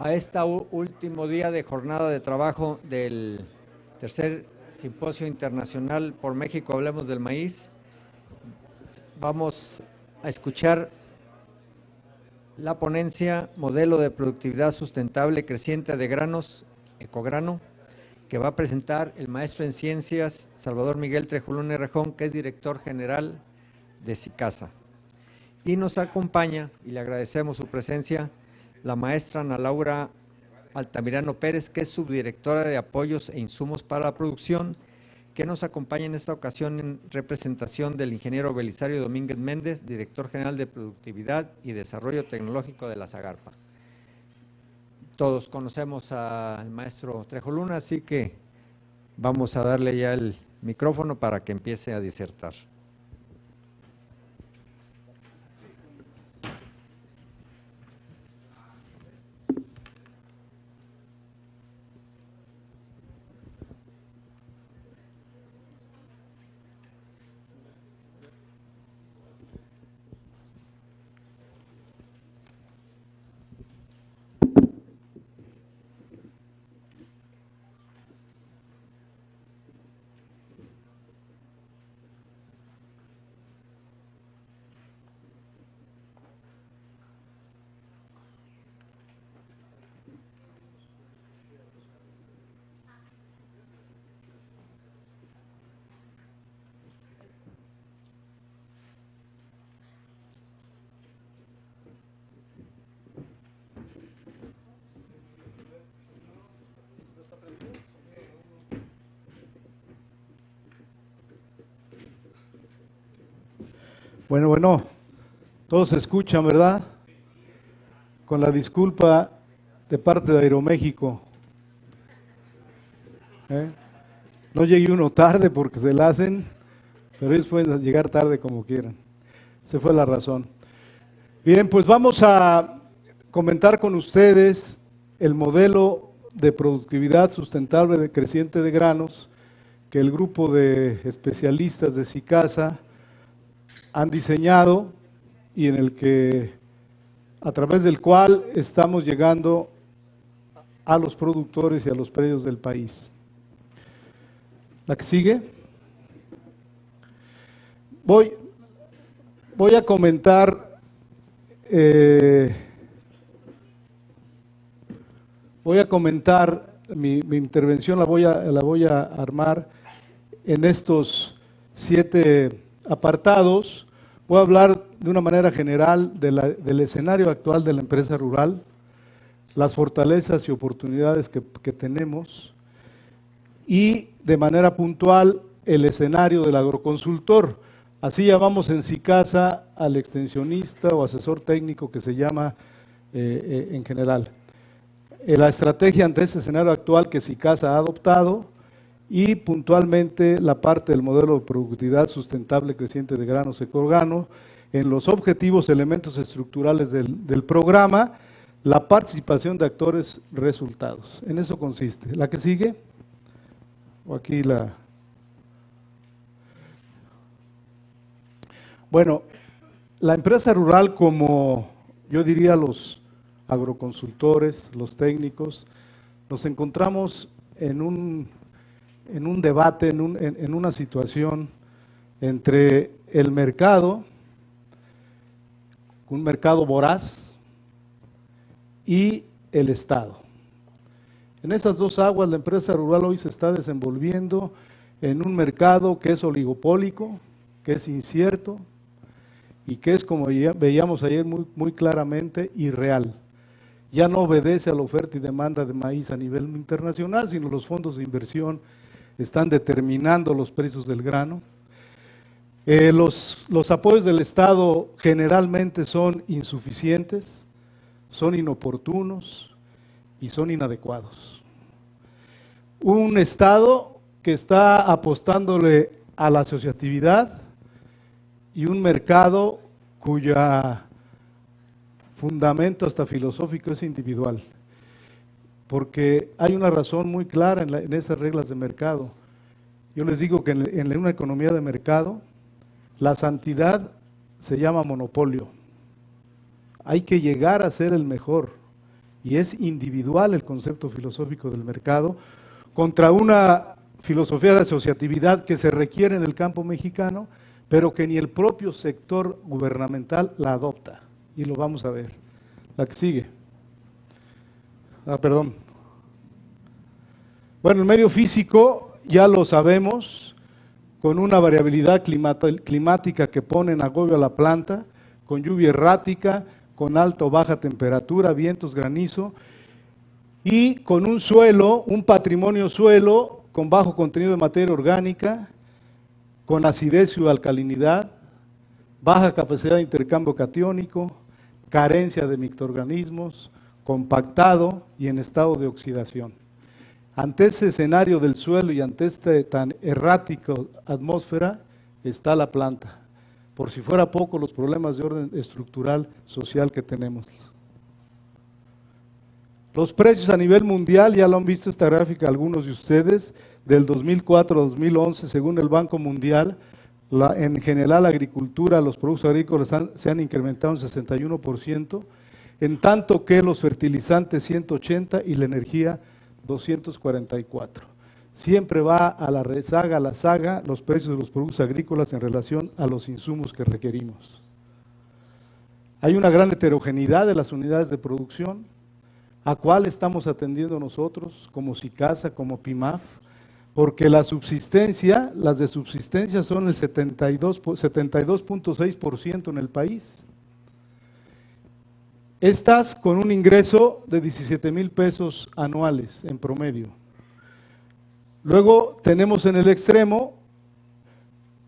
a este último día de jornada de trabajo del tercer Simposio Internacional por México Hablemos del Maíz. Vamos a escuchar la ponencia Modelo de Productividad Sustentable Creciente de Granos, Ecograno, que va a presentar el maestro en Ciencias Salvador Miguel Trejolún Rejón, que es director general de SICASA. Y nos acompaña, y le agradecemos su presencia, la maestra Ana Laura Altamirano Pérez, que es subdirectora de Apoyos e Insumos para la Producción, que nos acompaña en esta ocasión en representación del ingeniero Belisario Domínguez Méndez, director general de Productividad y Desarrollo Tecnológico de la SAGARPA. Todos conocemos al maestro Trejolún, así que vamos a darle ya el micrófono para que empiece a disertar. Bueno, todos se escuchan, ¿verdad? Con la disculpa de parte de Aeroméxico. No llegue uno tarde porque se la hacen, pero ellos pueden llegar tarde como quieran. Esa fue la razón. Bien, pues vamos a comentar con ustedes el modelo de productividad sustentable creciente de granos que el grupo de especialistas de SICASA han diseñado y en el que, a través del cual estamos llegando a los productores y a los predios del país. La que sigue. Voy a comentar mi intervención, la voy a armar en estos 7 apartados. Voy a hablar de una manera general del escenario actual de la empresa rural, las fortalezas y oportunidades que tenemos, y de manera puntual el escenario del agroconsultor. Así llamamos en SICASA al extensionista o asesor técnico que se llama en general. La estrategia ante ese escenario actual que SICASA ha adoptado, y puntualmente la parte del modelo de productividad sustentable creciente de granos Ecograno, en los objetivos, elementos estructurales del programa, la participación de actores, resultados. En eso consiste. ¿La que sigue? O aquí la... Bueno, la empresa rural, como yo diría los agroconsultores, los técnicos, nos encontramos en un debate, en una situación entre el mercado, un mercado voraz, y el Estado. En esas dos aguas, la empresa rural hoy se está desenvolviendo en un mercado que es oligopólico, que es incierto y que es, como ya veíamos ayer muy claramente, irreal. Ya no obedece a la oferta y demanda de maíz a nivel internacional, sino los fondos de inversión están determinando los precios del grano. Los apoyos del Estado generalmente son insuficientes, son inoportunos y son inadecuados. Un Estado que está apostándole a la asociatividad y un mercado cuya fundamento hasta filosófico es individual. Porque hay una razón muy clara en esas reglas de mercado. Yo les digo que en una economía de mercado, la santidad se llama monopolio. Hay que llegar a ser el mejor y es individual el concepto filosófico del mercado, contra una filosofía de asociatividad que se requiere en el campo mexicano, pero que ni el propio sector gubernamental la adopta, y lo vamos a ver. La que sigue. Perdón. Bueno, el medio físico ya lo sabemos, con una variabilidad climática que pone en agobio a la planta, con lluvia errática, con alta o baja temperatura, vientos, granizo, y con un suelo, un patrimonio suelo con bajo contenido de materia orgánica, con acidez o alcalinidad, baja capacidad de intercambio catiónico, carencia de microorganismos, compactado y en estado de oxidación. Ante ese escenario del suelo y ante este tan errático atmósfera está la planta. Por si fuera poco, los problemas de orden estructural social que tenemos. Los precios a nivel mundial, ya lo han visto esta gráfica algunos de ustedes, del 2004 a 2011, según el Banco Mundial, en general la agricultura, los productos agrícolas se han incrementado en 61%, en tanto que los fertilizantes 180 y la energía 244. Siempre va a la rezaga, a la saga, los precios de los productos agrícolas en relación a los insumos que requerimos. Hay una gran heterogeneidad de las unidades de producción, a cuál estamos atendiendo nosotros, como SICASA, como PIMAF, porque las de subsistencia son el 72.6% en el país. Estas con un ingreso de 17,000 pesos anuales en promedio. Luego tenemos en el extremo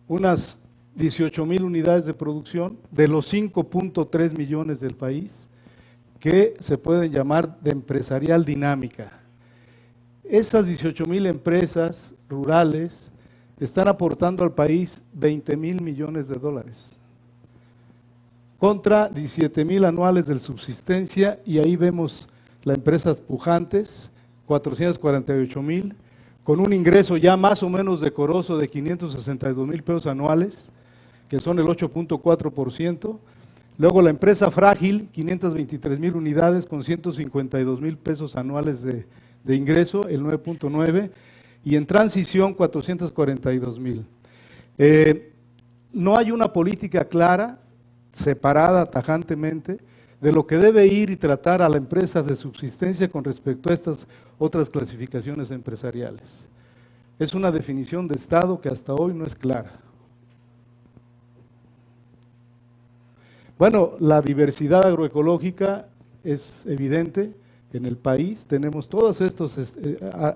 unas 18,000 unidades de producción de los 5.3 millones del país que se pueden llamar de empresarial dinámica. Esas 18,000 empresas rurales están aportando al país 20,000 millones de dólares contra 17,000 anuales de subsistencia, y ahí vemos las empresas pujantes, 448,000, con un ingreso ya más o menos decoroso de 562,000 pesos anuales, que son el 8.4%. Luego la empresa frágil, 523,000 unidades con 152,000 pesos anuales de ingreso, el 9.9%, y en transición 442,000. No hay una política clara, separada tajantemente, de lo que debe ir y tratar a la empresa de subsistencia con respecto a estas otras clasificaciones empresariales. Es una definición de Estado que hasta hoy no es clara. Bueno, la diversidad agroecológica es evidente en el país. Tenemos todas estas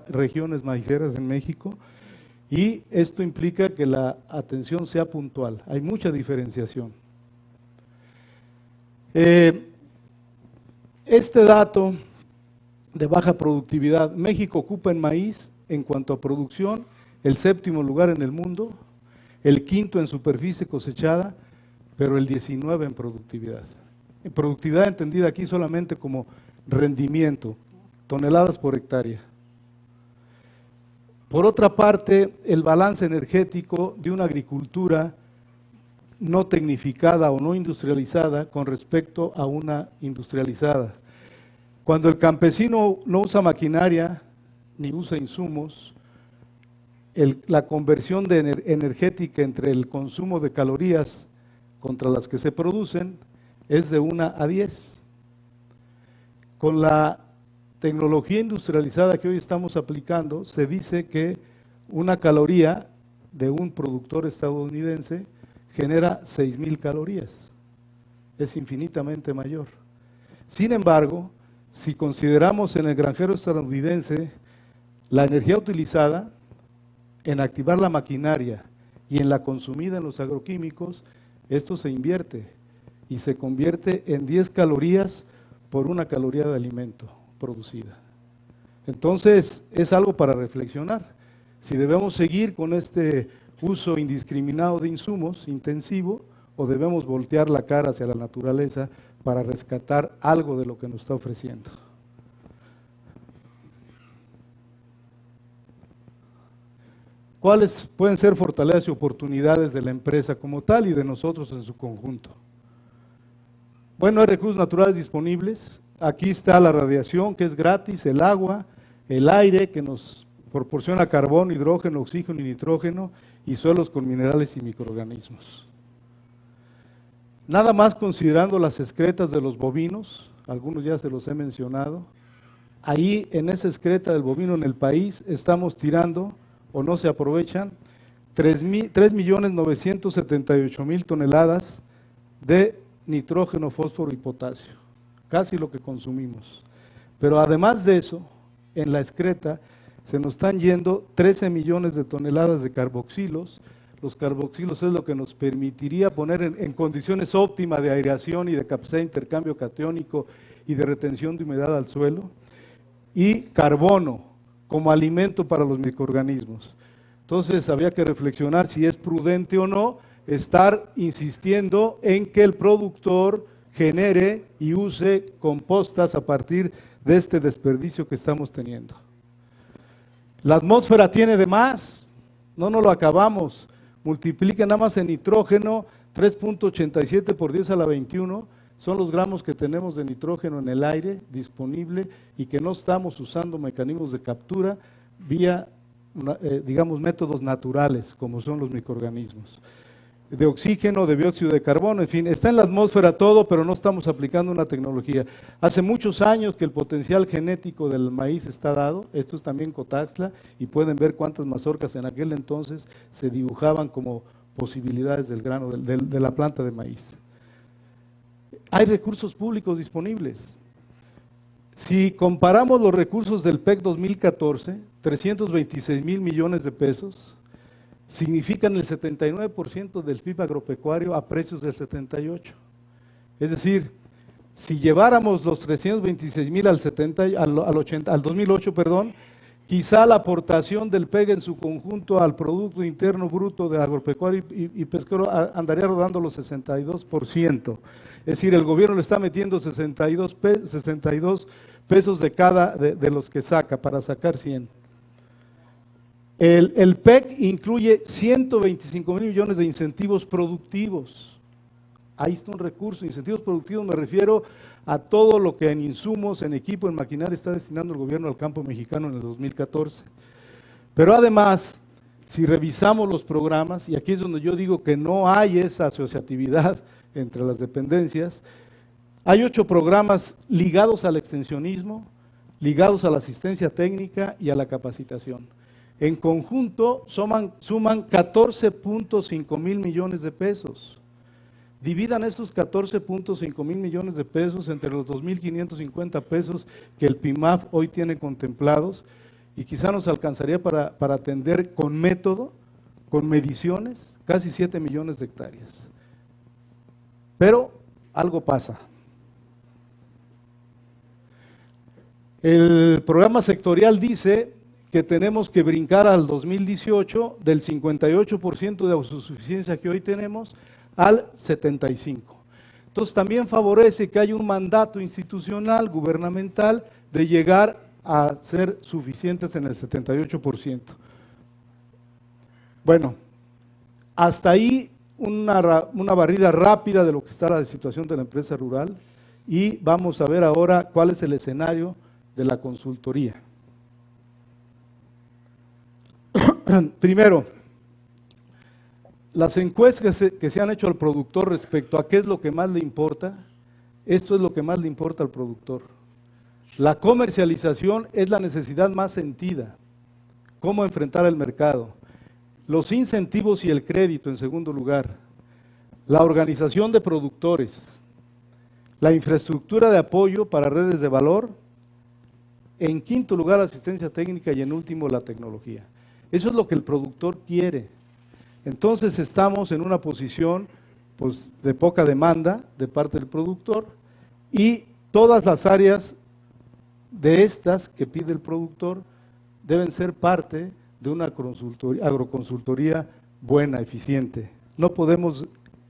regiones maiceras en México y esto implica que la atención sea puntual. Hay mucha diferenciación. Este dato de baja productividad, México ocupa en maíz, en cuanto a producción, el 7º lugar en el mundo, el 5º en superficie cosechada, pero el 19 en productividad. En productividad entendida aquí solamente como rendimiento, toneladas por hectárea. Por otra parte, el balance energético de una agricultura no tecnificada o no industrializada con respecto a una industrializada. Cuando el campesino no usa maquinaria ni usa insumos, la conversión energética entre el consumo de calorías contra las que se producen es de 1 a 10. Con la tecnología industrializada que hoy estamos aplicando, se dice que una caloría de un productor estadounidense genera 6,000 calorías. Es infinitamente mayor. Sin embargo, si consideramos en el granjero estadounidense la energía utilizada en activar la maquinaria y en la consumida en los agroquímicos, esto se invierte y se convierte en 10 calorías por 1 caloría de alimento producida. Entonces, es algo para reflexionar. Si debemos seguir con este uso indiscriminado de insumos intensivo o debemos voltear la cara hacia la naturaleza para rescatar algo de lo que nos está ofreciendo. ¿Cuáles pueden ser fortalezas y oportunidades de la empresa como tal y de nosotros en su conjunto? Bueno, hay recursos naturales disponibles. Aquí está la radiación, que es gratis, el agua, el aire, que nos proporciona carbón, hidrógeno, oxígeno y nitrógeno, y suelos con minerales y microorganismos. Nada más considerando las excretas de los bovinos, algunos ya se los he mencionado, ahí en esa excreta del bovino en el país estamos tirando, o no se aprovechan, 3.978.000 toneladas de nitrógeno, fósforo y potasio, casi lo que consumimos. Pero además de eso, en la excreta se nos están yendo 13 millones de toneladas de carboxilos. Los carboxilos es lo que nos permitiría poner en condiciones óptimas de aireación y de capacidad de intercambio catiónico y de retención de humedad al suelo, y carbono como alimento para los microorganismos. Entonces había que reflexionar si es prudente o no estar insistiendo en que el productor genere y use compostas a partir de este desperdicio que estamos teniendo. La atmósfera tiene de más, no nos lo acabamos. Multiplica nada más en nitrógeno, 3.87 por 10 a la 21, son los gramos que tenemos de nitrógeno en el aire disponible y que no estamos usando mecanismos de captura vía, digamos, métodos naturales, como son los microorganismos. De oxígeno, de dióxido de carbono, en fin, está en la atmósfera todo, pero no estamos aplicando una tecnología. Hace muchos años que el potencial genético del maíz está dado, esto es también Cotaxtla, y pueden ver cuántas mazorcas en aquel entonces se dibujaban como posibilidades del grano, de la planta de maíz. Hay recursos públicos disponibles. Si comparamos los recursos del PEC 2014, 326,000 millones de pesos, significan el 79% del PIB agropecuario a precios del 78. Es decir, si lleváramos los 326,000 al 2008, quizá la aportación del PEG en su conjunto al Producto Interno Bruto de agropecuario y pesquero andaría rodando los 62%. Es decir, el gobierno le está metiendo 62 pesos de cada de los que saca para sacar 100. El PEC incluye 125,000 millones de incentivos productivos. Ahí está un recurso. Incentivos productivos me refiero a todo lo que en insumos, en equipo, en maquinaria está destinando el gobierno al campo mexicano en el 2014. Pero además, si revisamos los programas, y aquí es donde yo digo que no hay esa asociatividad entre las dependencias, hay 8 programas ligados al extensionismo, ligados a la asistencia técnica y a la capacitación. En conjunto suman 14.5 mil millones de pesos. Dividan esos 14.5 mil millones de pesos entre los 2.550 pesos que el PIMAF hoy tiene contemplados y quizá nos alcanzaría para atender con método, con mediciones, casi 7 millones de hectáreas. Pero algo pasa. El programa sectorial dice que tenemos que brincar al 2018 del 58% de autosuficiencia que hoy tenemos al 75%. Entonces también favorece que haya un mandato institucional, gubernamental, de llegar a ser suficientes en el 78%. Bueno, hasta ahí una barrida rápida de lo que está la situación de la empresa rural y vamos a ver ahora cuál es el escenario de la consultoría. Primero, las encuestas que se han hecho al productor respecto a qué es lo que más le importa, esto es lo que más le importa al productor. La comercialización es la necesidad más sentida, cómo enfrentar el mercado, los incentivos y el crédito en segundo lugar, la organización de productores, la infraestructura de apoyo para redes de valor, en quinto lugar la asistencia técnica y en último la tecnología. Eso es lo que el productor quiere. Entonces estamos en una posición pues, de poca demanda de parte del productor y todas las áreas de estas que pide el productor deben ser parte de una agroconsultoría buena, eficiente. No podemos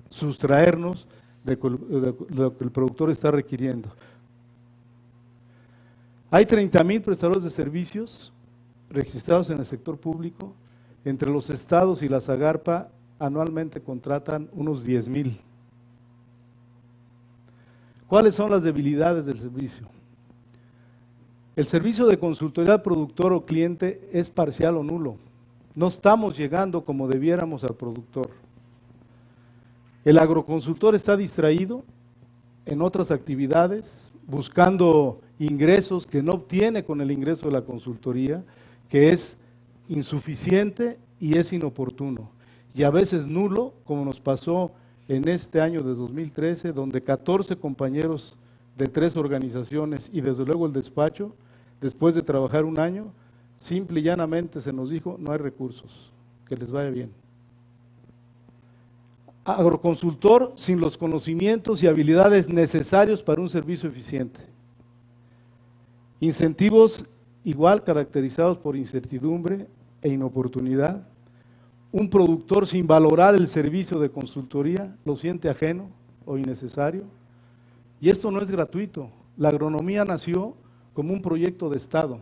sustraernos de lo que el productor está requiriendo. Hay 30,000 prestadores de servicios registrados en el sector público. Entre los estados y la Zagarpa anualmente contratan unos 10,000. ¿Cuáles son las debilidades del servicio? El servicio de consultoría al productor o cliente es parcial o nulo. No estamos llegando como debiéramos al productor. El agroconsultor está distraído en otras actividades, buscando ingresos que no obtiene con el ingreso de la consultoría, que es insuficiente y es inoportuno. Y a veces nulo, como nos pasó en este año de 2013, donde 14 compañeros de 3 organizaciones y desde luego el despacho, después de trabajar un año, simple y llanamente se nos dijo, no hay recursos, que les vaya bien. Agroconsultor sin los conocimientos y habilidades necesarios para un servicio eficiente. Incentivos igual caracterizados por incertidumbre e inoportunidad. Un productor sin valorar el servicio de consultoría lo siente ajeno o innecesario. Y esto no es gratuito. La agronomía nació como un proyecto de Estado,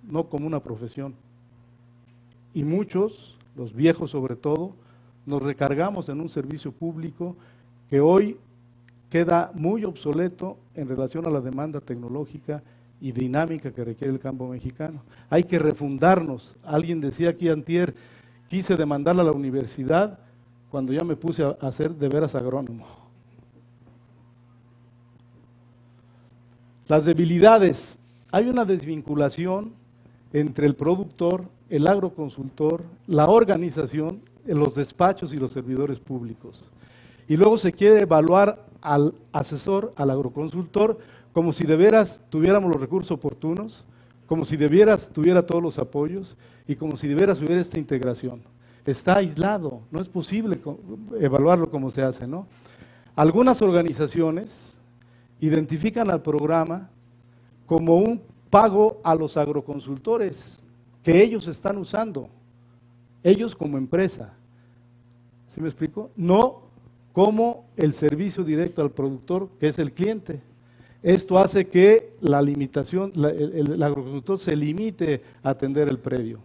no como una profesión. Y muchos, los viejos sobre todo, nos recargamos en un servicio público que hoy queda muy obsoleto en relación a la demanda tecnológica y dinámica que requiere el campo mexicano. Hay que refundarnos. Alguien decía aquí antier, quise demandarla a la universidad cuando ya me puse a ser de veras agrónomo. Las debilidades. Hay una desvinculación entre el productor, el agroconsultor, la organización, los despachos y los servidores públicos. Y luego se quiere evaluar al asesor, al agroconsultor, como si de veras tuviéramos los recursos oportunos, como si de veras tuviera todos los apoyos y como si de veras hubiera esta integración. Está aislado, no es posible evaluarlo como se hace, ¿no? Algunas organizaciones identifican al programa como un pago a los agroconsultores que ellos están usando, ellos como empresa. ¿Sí me explico? No como el servicio directo al productor, que es el cliente. Esto hace que la limitación, el agroconsultor se limite a atender el predio.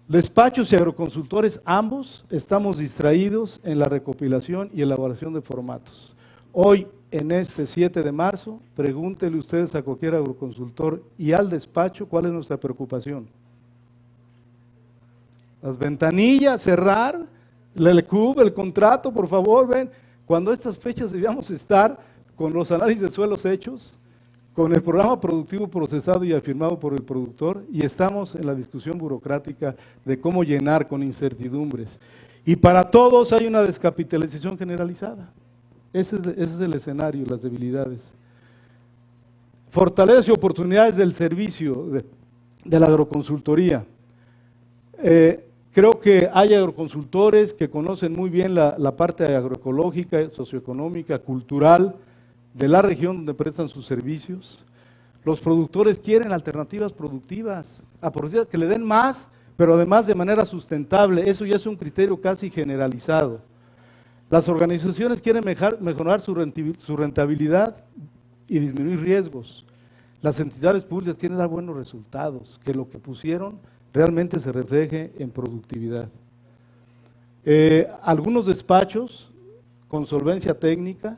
Despachos y agroconsultores, ambos estamos distraídos en la recopilación y elaboración de formatos. Hoy, en este 7 de marzo, pregúntenle ustedes a cualquier agroconsultor y al despacho cuál es nuestra preocupación. Las ventanillas, cerrar, el CUB, el contrato, por favor, ven. Cuando a estas fechas debíamos estar con los análisis de suelos hechos, con el programa productivo procesado y afirmado por el productor, y estamos en la discusión burocrática de cómo llenar con incertidumbres. Y para todos hay una descapitalización generalizada. Ese es el escenario, las debilidades. Fortalezas y oportunidades del servicio de la agroconsultoría. Creo que hay agroconsultores que conocen muy bien la parte agroecológica, socioeconómica, cultural de la región donde prestan sus servicios. Los productores quieren alternativas productivas, que le den más, pero además de manera sustentable. Eso ya es un criterio casi generalizado. Las organizaciones quieren mejorar su rentabilidad y disminuir riesgos. Las entidades públicas quieren dar buenos resultados, que lo que pusieron realmente se refleje en productividad. Algunos despachos con solvencia técnica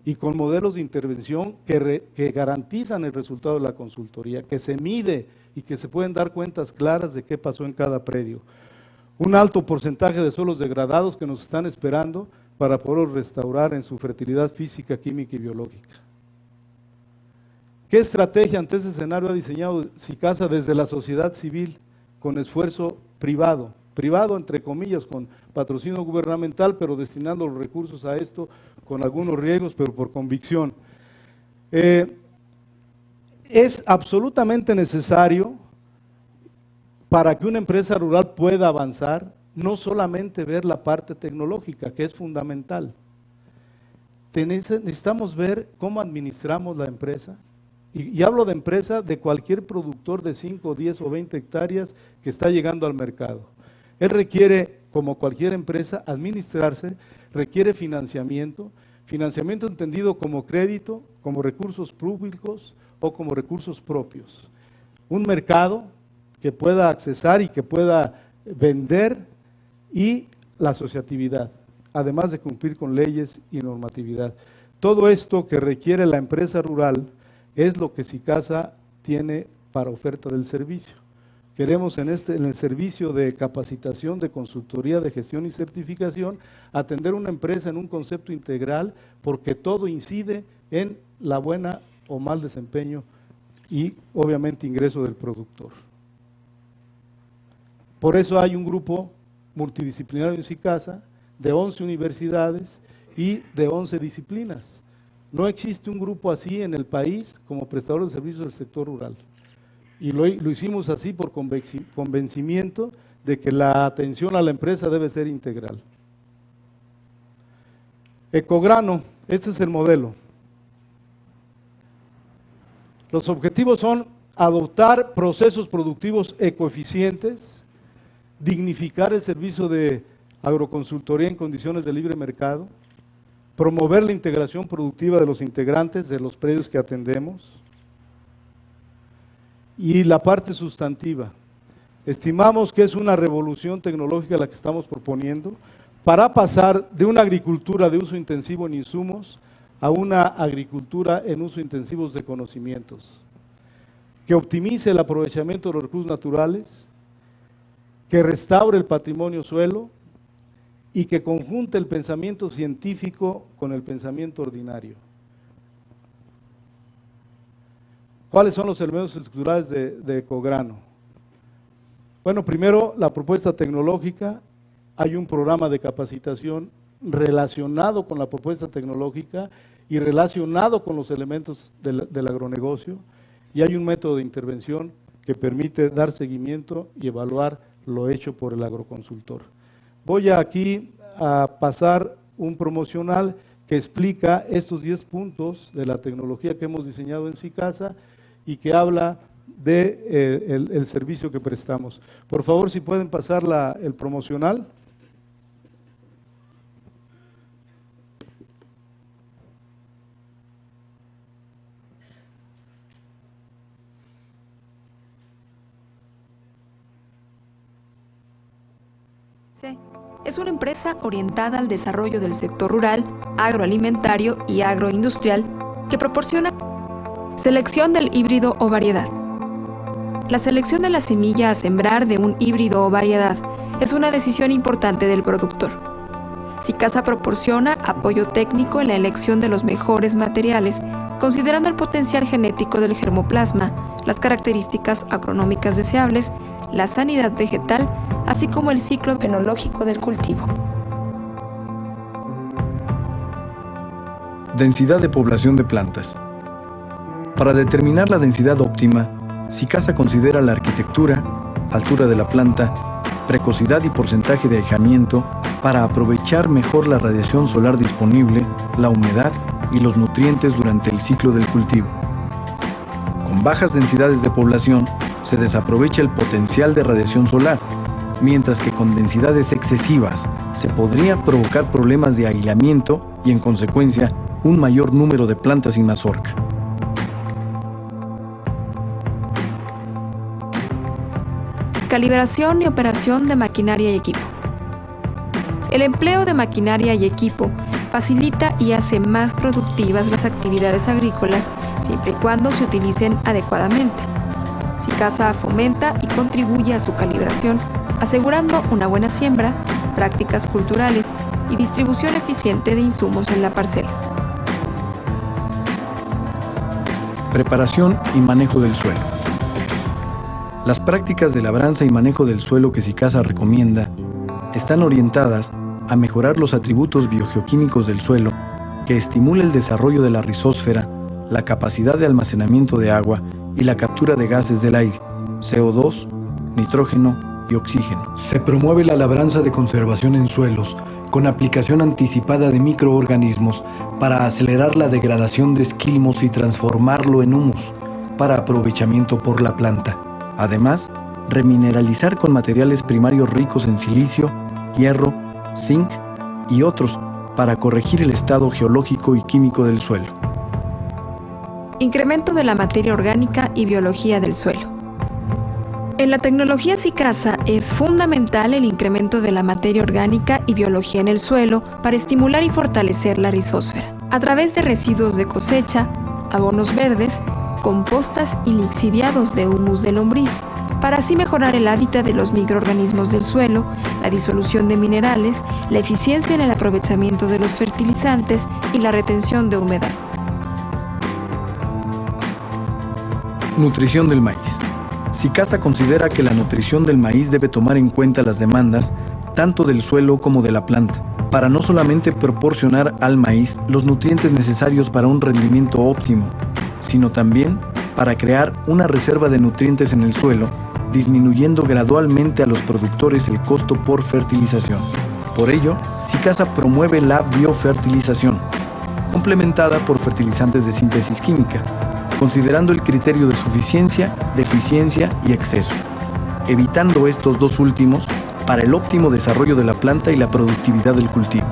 y con modelos de intervención que garantizan el resultado de la consultoría, que se mide y que se pueden dar cuentas claras de qué pasó en cada predio. Un alto porcentaje de suelos degradados que nos están esperando para poderlos restaurar en su fertilidad física, química y biológica. ¿Qué estrategia ante ese escenario ha diseñado SICASA desde la sociedad civil con esfuerzo privado? Privado entre comillas, con patrocinio gubernamental, pero destinando los recursos a esto con algunos riesgos, pero por convicción. Es absolutamente necesario para que una empresa rural pueda avanzar, no solamente ver la parte tecnológica, que es fundamental. Necesitamos ver cómo administramos la empresa, y hablo de empresa de cualquier productor de 5, 10 o 20 hectáreas que está llegando al mercado. Él requiere, como cualquier empresa, administrarse, requiere financiamiento entendido como crédito, como recursos públicos o como recursos propios. Un mercado que pueda accesar y que pueda vender, y la asociatividad, además de cumplir con leyes y normatividad. Todo esto que requiere la empresa rural es lo que SICASA tiene para oferta del servicio. Queremos en el servicio de capacitación, de consultoría, de gestión y certificación, atender una empresa en un concepto integral, porque todo incide en la buena o mal desempeño y obviamente ingreso del productor. Por eso hay un grupo multidisciplinario en SICASA de 11 universidades y de 11 disciplinas. No existe un grupo así en el país como prestador de servicios del sector rural. Y lo hicimos así por convencimiento de que la atención a la empresa debe ser integral. Ecograno, este es el modelo. Los objetivos son adoptar procesos productivos ecoeficientes, dignificar el servicio de agroconsultoría en condiciones de libre mercado, promover la integración productiva de los integrantes de los predios que atendemos. Y la parte sustantiva, estimamos que es una revolución tecnológica la que estamos proponiendo para pasar de una agricultura de uso intensivo en insumos a una agricultura en uso intensivo de conocimientos, que optimice el aprovechamiento de los recursos naturales, que restaure el patrimonio suelo y que conjunte el pensamiento científico con el pensamiento ordinario. ¿Cuáles son los elementos estructurales de Ecograno? Bueno, primero, la propuesta tecnológica. Hay un programa de capacitación relacionado con la propuesta tecnológica y relacionado con los elementos del agronegocio, y hay un método de intervención que permite dar seguimiento y evaluar lo hecho por el agroconsultor. Voy aquí a pasar un promocional que explica estos 10 puntos de la tecnología que hemos diseñado en SICASA y que habla de el servicio que prestamos. Por favor, si pueden pasar el promocional. Es una empresa orientada al desarrollo del sector rural, agroalimentario y agroindustrial que proporciona selección del híbrido o variedad. La selección de la semilla a sembrar de un híbrido o variedad es una decisión importante del productor. SICASA proporciona apoyo técnico en la elección de los mejores materiales, considerando el potencial genético del germoplasma, las características agronómicas deseables, la sanidad vegetal, así como el ciclo fenológico del cultivo. Densidad de población de plantas. Para determinar la densidad óptima, SICASA considera la arquitectura, altura de la planta, precocidad y porcentaje de aislamiento para aprovechar mejor la radiación solar disponible, la humedad y los nutrientes durante el ciclo del cultivo. Con bajas densidades de población, se desaprovecha el potencial de radiación solar, mientras que con densidades excesivas se podría provocar problemas de aislamiento y, en consecuencia, un mayor número de plantas sin mazorca. Calibración y operación de maquinaria y equipo. El empleo de maquinaria y equipo facilita y hace más productivas las actividades agrícolas siempre y cuando se utilicen adecuadamente. SICASA fomenta y contribuye a su calibración, asegurando una buena siembra, prácticas culturales y distribución eficiente de insumos en la parcela. Preparación y manejo del suelo. Las prácticas de labranza y manejo del suelo que SICASA recomienda están orientadas a mejorar los atributos biogeoquímicos del suelo, que estimula el desarrollo de la rizósfera, la capacidad de almacenamiento de agua y la captura de gases del aire, CO2, nitrógeno y oxígeno. Se promueve la labranza de conservación en suelos con aplicación anticipada de microorganismos para acelerar la degradación de esquilmos y transformarlo en humus para aprovechamiento por la planta. Además, remineralizar con materiales primarios ricos en silicio, hierro, zinc y otros para corregir el estado geológico y químico del suelo. Incremento de la materia orgánica y biología del suelo. En la tecnología SICASA es fundamental el incremento de la materia orgánica y biología en el suelo para estimular y fortalecer la rizósfera. a través de residuos de cosecha, abonos verdes, compostas y lixiviados de humus de lombriz, para así mejorar el hábitat de los microorganismos del suelo, la disolución de minerales, la eficiencia en el aprovechamiento de los fertilizantes y la retención de humedad. Nutrición del maíz. SICASA considera que la nutrición del maíz debe tomar en cuenta las demandas tanto del suelo como de la planta, para no solamente proporcionar al maíz los nutrientes necesarios para un rendimiento óptimo, sino también para crear una reserva de nutrientes en el suelo, disminuyendo gradualmente a los productores el costo por fertilización. Por ello, SICASA promueve la biofertilización, complementada por fertilizantes de síntesis química, considerando el criterio de suficiencia, deficiencia y exceso, evitando estos dos últimos para el óptimo desarrollo de la planta y la productividad del cultivo.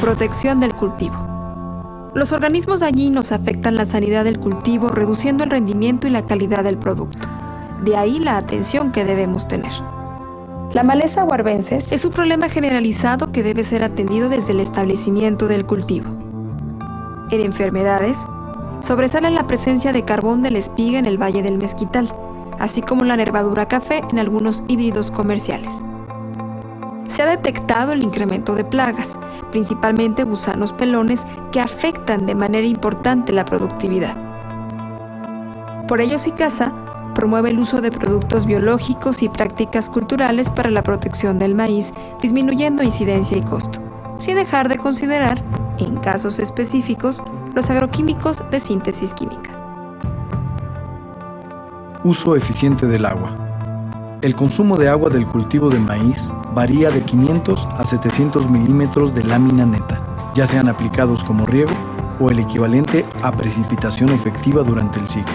Protección del cultivo. Los organismos dañinos afectan la sanidad del cultivo, reduciendo el rendimiento y la calidad del producto. De ahí la atención que debemos tener. La maleza o arbences es un problema generalizado que debe ser atendido desde el establecimiento del cultivo. En enfermedades, sobresale la presencia de carbón de la espiga en el Valle del Mezquital, así como la nervadura café en algunos híbridos comerciales. Se ha detectado el incremento de plagas, principalmente gusanos pelones, que afectan de manera importante la productividad. Por ello, SICASA promueve el uso de productos biológicos y prácticas culturales para la protección del maíz, disminuyendo incidencia y costo, sin dejar de considerar, en casos específicos, los agroquímicos de síntesis química. Uso eficiente del agua. El consumo de agua del cultivo de maíz varía de 500 a 700 milímetros de lámina neta, ya sean aplicados como riego o el equivalente a precipitación efectiva durante el ciclo.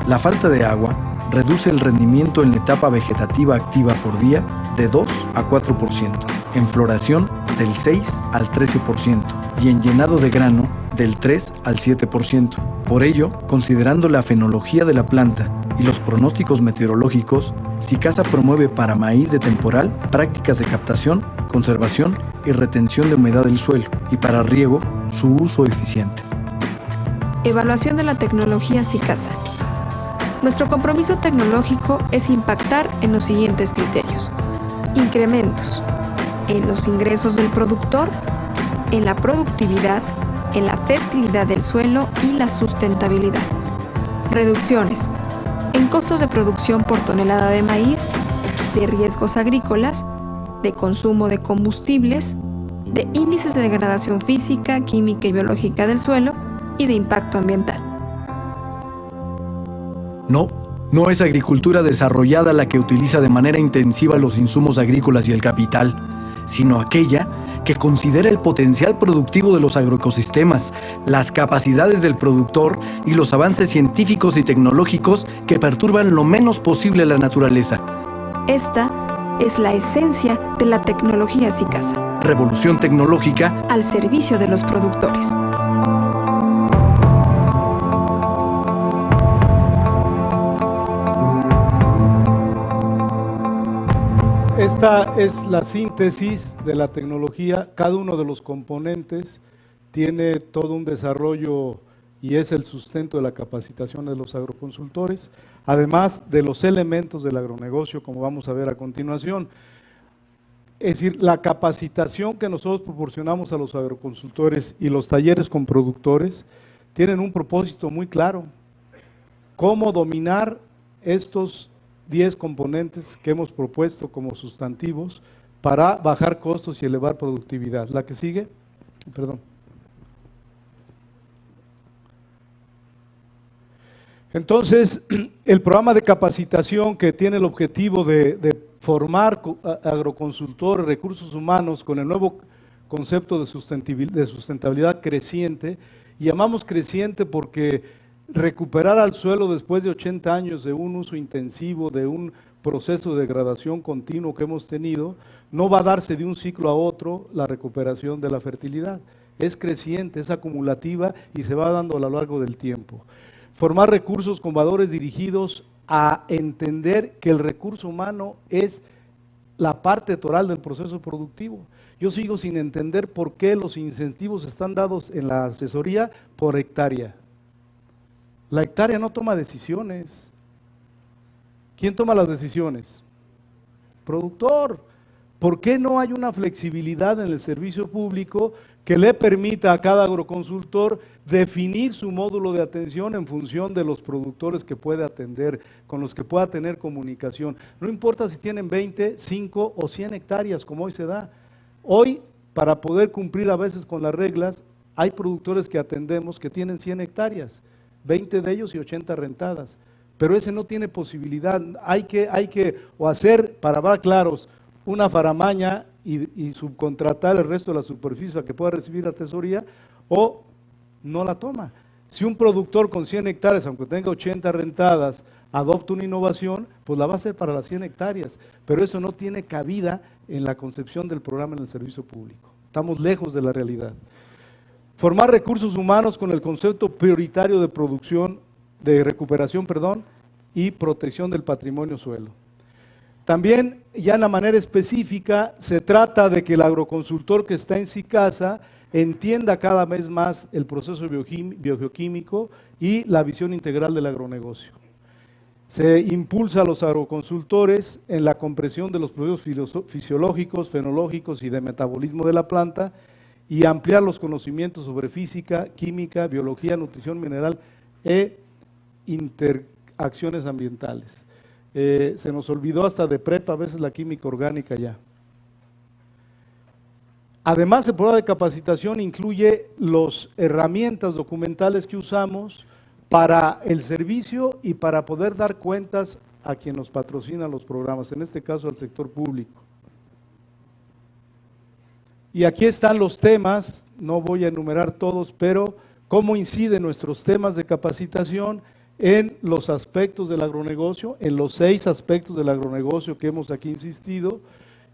La falta de agua reduce el rendimiento en la etapa vegetativa activa por día de 2 a 4%, en floración del 6 al 13% y en llenado de grano del 3 al 7%. Por ello, considerando la fenología de la planta y los pronósticos meteorológicos, SICASA promueve para maíz de temporal prácticas de captación, conservación y retención de humedad del suelo, y para riego su uso eficiente. Evaluación de la tecnología SICASA. Nuestro compromiso tecnológico es impactar en los siguientes criterios: incrementos en los ingresos del productor, en la productividad, en la fertilidad del suelo y la sustentabilidad. Reducciones en costos de producción por tonelada de maíz, de riesgos agrícolas, de consumo de combustibles, de índices de degradación física, química y biológica del suelo y de impacto ambiental. No es agricultura desarrollada la que utiliza de manera intensiva los insumos agrícolas y el capital, sino aquella que considera el potencial productivo de los agroecosistemas, las capacidades del productor y los avances científicos y tecnológicos que perturban lo menos posible la naturaleza. Esta es la esencia de la tecnología SICASA. Revolución tecnológica al servicio de los productores. Esta es la síntesis de la tecnología. Cada uno de los componentes tiene todo un desarrollo y es el sustento de la capacitación de los agroconsultores, además de los elementos del agronegocio, como vamos a ver a continuación. Es decir, la capacitación que nosotros proporcionamos a los agroconsultores y los talleres con productores tienen un propósito muy claro: cómo dominar estos 10 componentes que hemos propuesto como sustantivos para bajar costos y elevar productividad. La que sigue, perdón. Entonces, el programa de capacitación que tiene el objetivo de formar agroconsultores, recursos humanos con el nuevo concepto de sustentabilidad creciente, y llamamos creciente porque recuperar al suelo después de 80 años de un uso intensivo, de un proceso de degradación continuo que hemos tenido, no va a darse de un ciclo a otro la recuperación de la fertilidad. Es creciente, es acumulativa y se va dando a lo largo del tiempo. Formar recursos con valores dirigidos a entender que el recurso humano es la parte toral del proceso productivo. Yo sigo sin entender por qué los incentivos están dados en la asesoría por hectárea. La hectárea no toma decisiones. ¿Quién toma las decisiones? Productor. ¿Por qué no hay una flexibilidad en el servicio público que le permita a cada agroconsultor definir su módulo de atención en función de los productores que puede atender, con los que pueda tener comunicación? No importa si tienen 20, 5 o 100 hectáreas, como hoy se da. Hoy, para poder cumplir a veces con las reglas, hay productores que atendemos que tienen 100 hectáreas, 20 de ellos y 80 rentadas. Pero ese no tiene posibilidad. Hay que o hacer, para hablar claros, una faramaña y subcontratar el resto de la superficie para que pueda recibir la tesorería, o no la toma. Si un productor con 100 hectáreas, aunque tenga 80 rentadas, adopta una innovación, pues la va a hacer para las 100 hectáreas, pero eso no tiene cabida en la concepción del programa en el servicio público. Estamos lejos de la realidad. Formar recursos humanos con el concepto prioritario de producción, de recuperación, y protección del patrimonio suelo. También, ya en la manera específica, se trata de que el agroconsultor que está en SICASA entienda cada vez más el proceso biogeoquímico y la visión integral del agronegocio. Se impulsa a los agroconsultores en la comprensión de los procesos fisiológicos, fenológicos y de metabolismo de la planta, y ampliar los conocimientos sobre física, química, biología, nutrición mineral e interacciones ambientales. Se nos olvidó hasta de prepa a veces la química orgánica ya. Además, el programa de capacitación incluye las herramientas documentales que usamos para el servicio y para poder dar cuentas a quien nos patrocina los programas, en este caso al sector público. Y aquí están los temas, no voy a enumerar todos, pero cómo inciden nuestros temas de capacitación en los aspectos del agronegocio, en los 6 aspectos del agronegocio que hemos aquí insistido,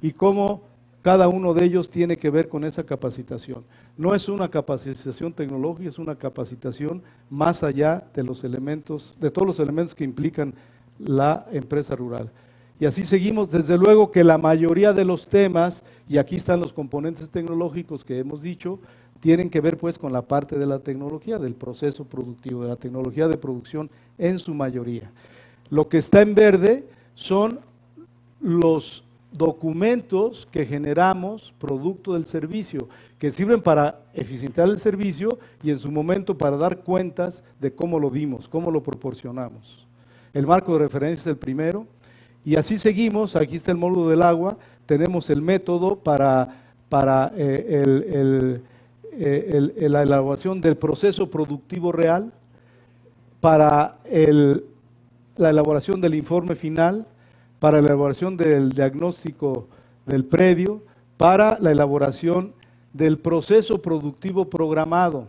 y cómo cada uno de ellos tiene que ver con esa capacitación. No es una capacitación tecnológica, es una capacitación más allá de los elementos, de todos los elementos que implican la empresa rural. Y así seguimos. Desde luego que la mayoría de los temas, y aquí están los componentes tecnológicos que hemos dicho, tienen que ver pues con la parte de la tecnología, del proceso productivo, de la tecnología de producción en su mayoría. Lo que está en verde son los documentos que generamos producto del servicio, que sirven para eficientar el servicio y en su momento para dar cuentas de cómo lo dimos, cómo lo proporcionamos. El marco de referencia es el primero, y así seguimos. Aquí está el módulo del agua, tenemos el método para la elaboración del proceso productivo real, para la elaboración del informe final, para la elaboración del diagnóstico del predio, para la elaboración del proceso productivo programado,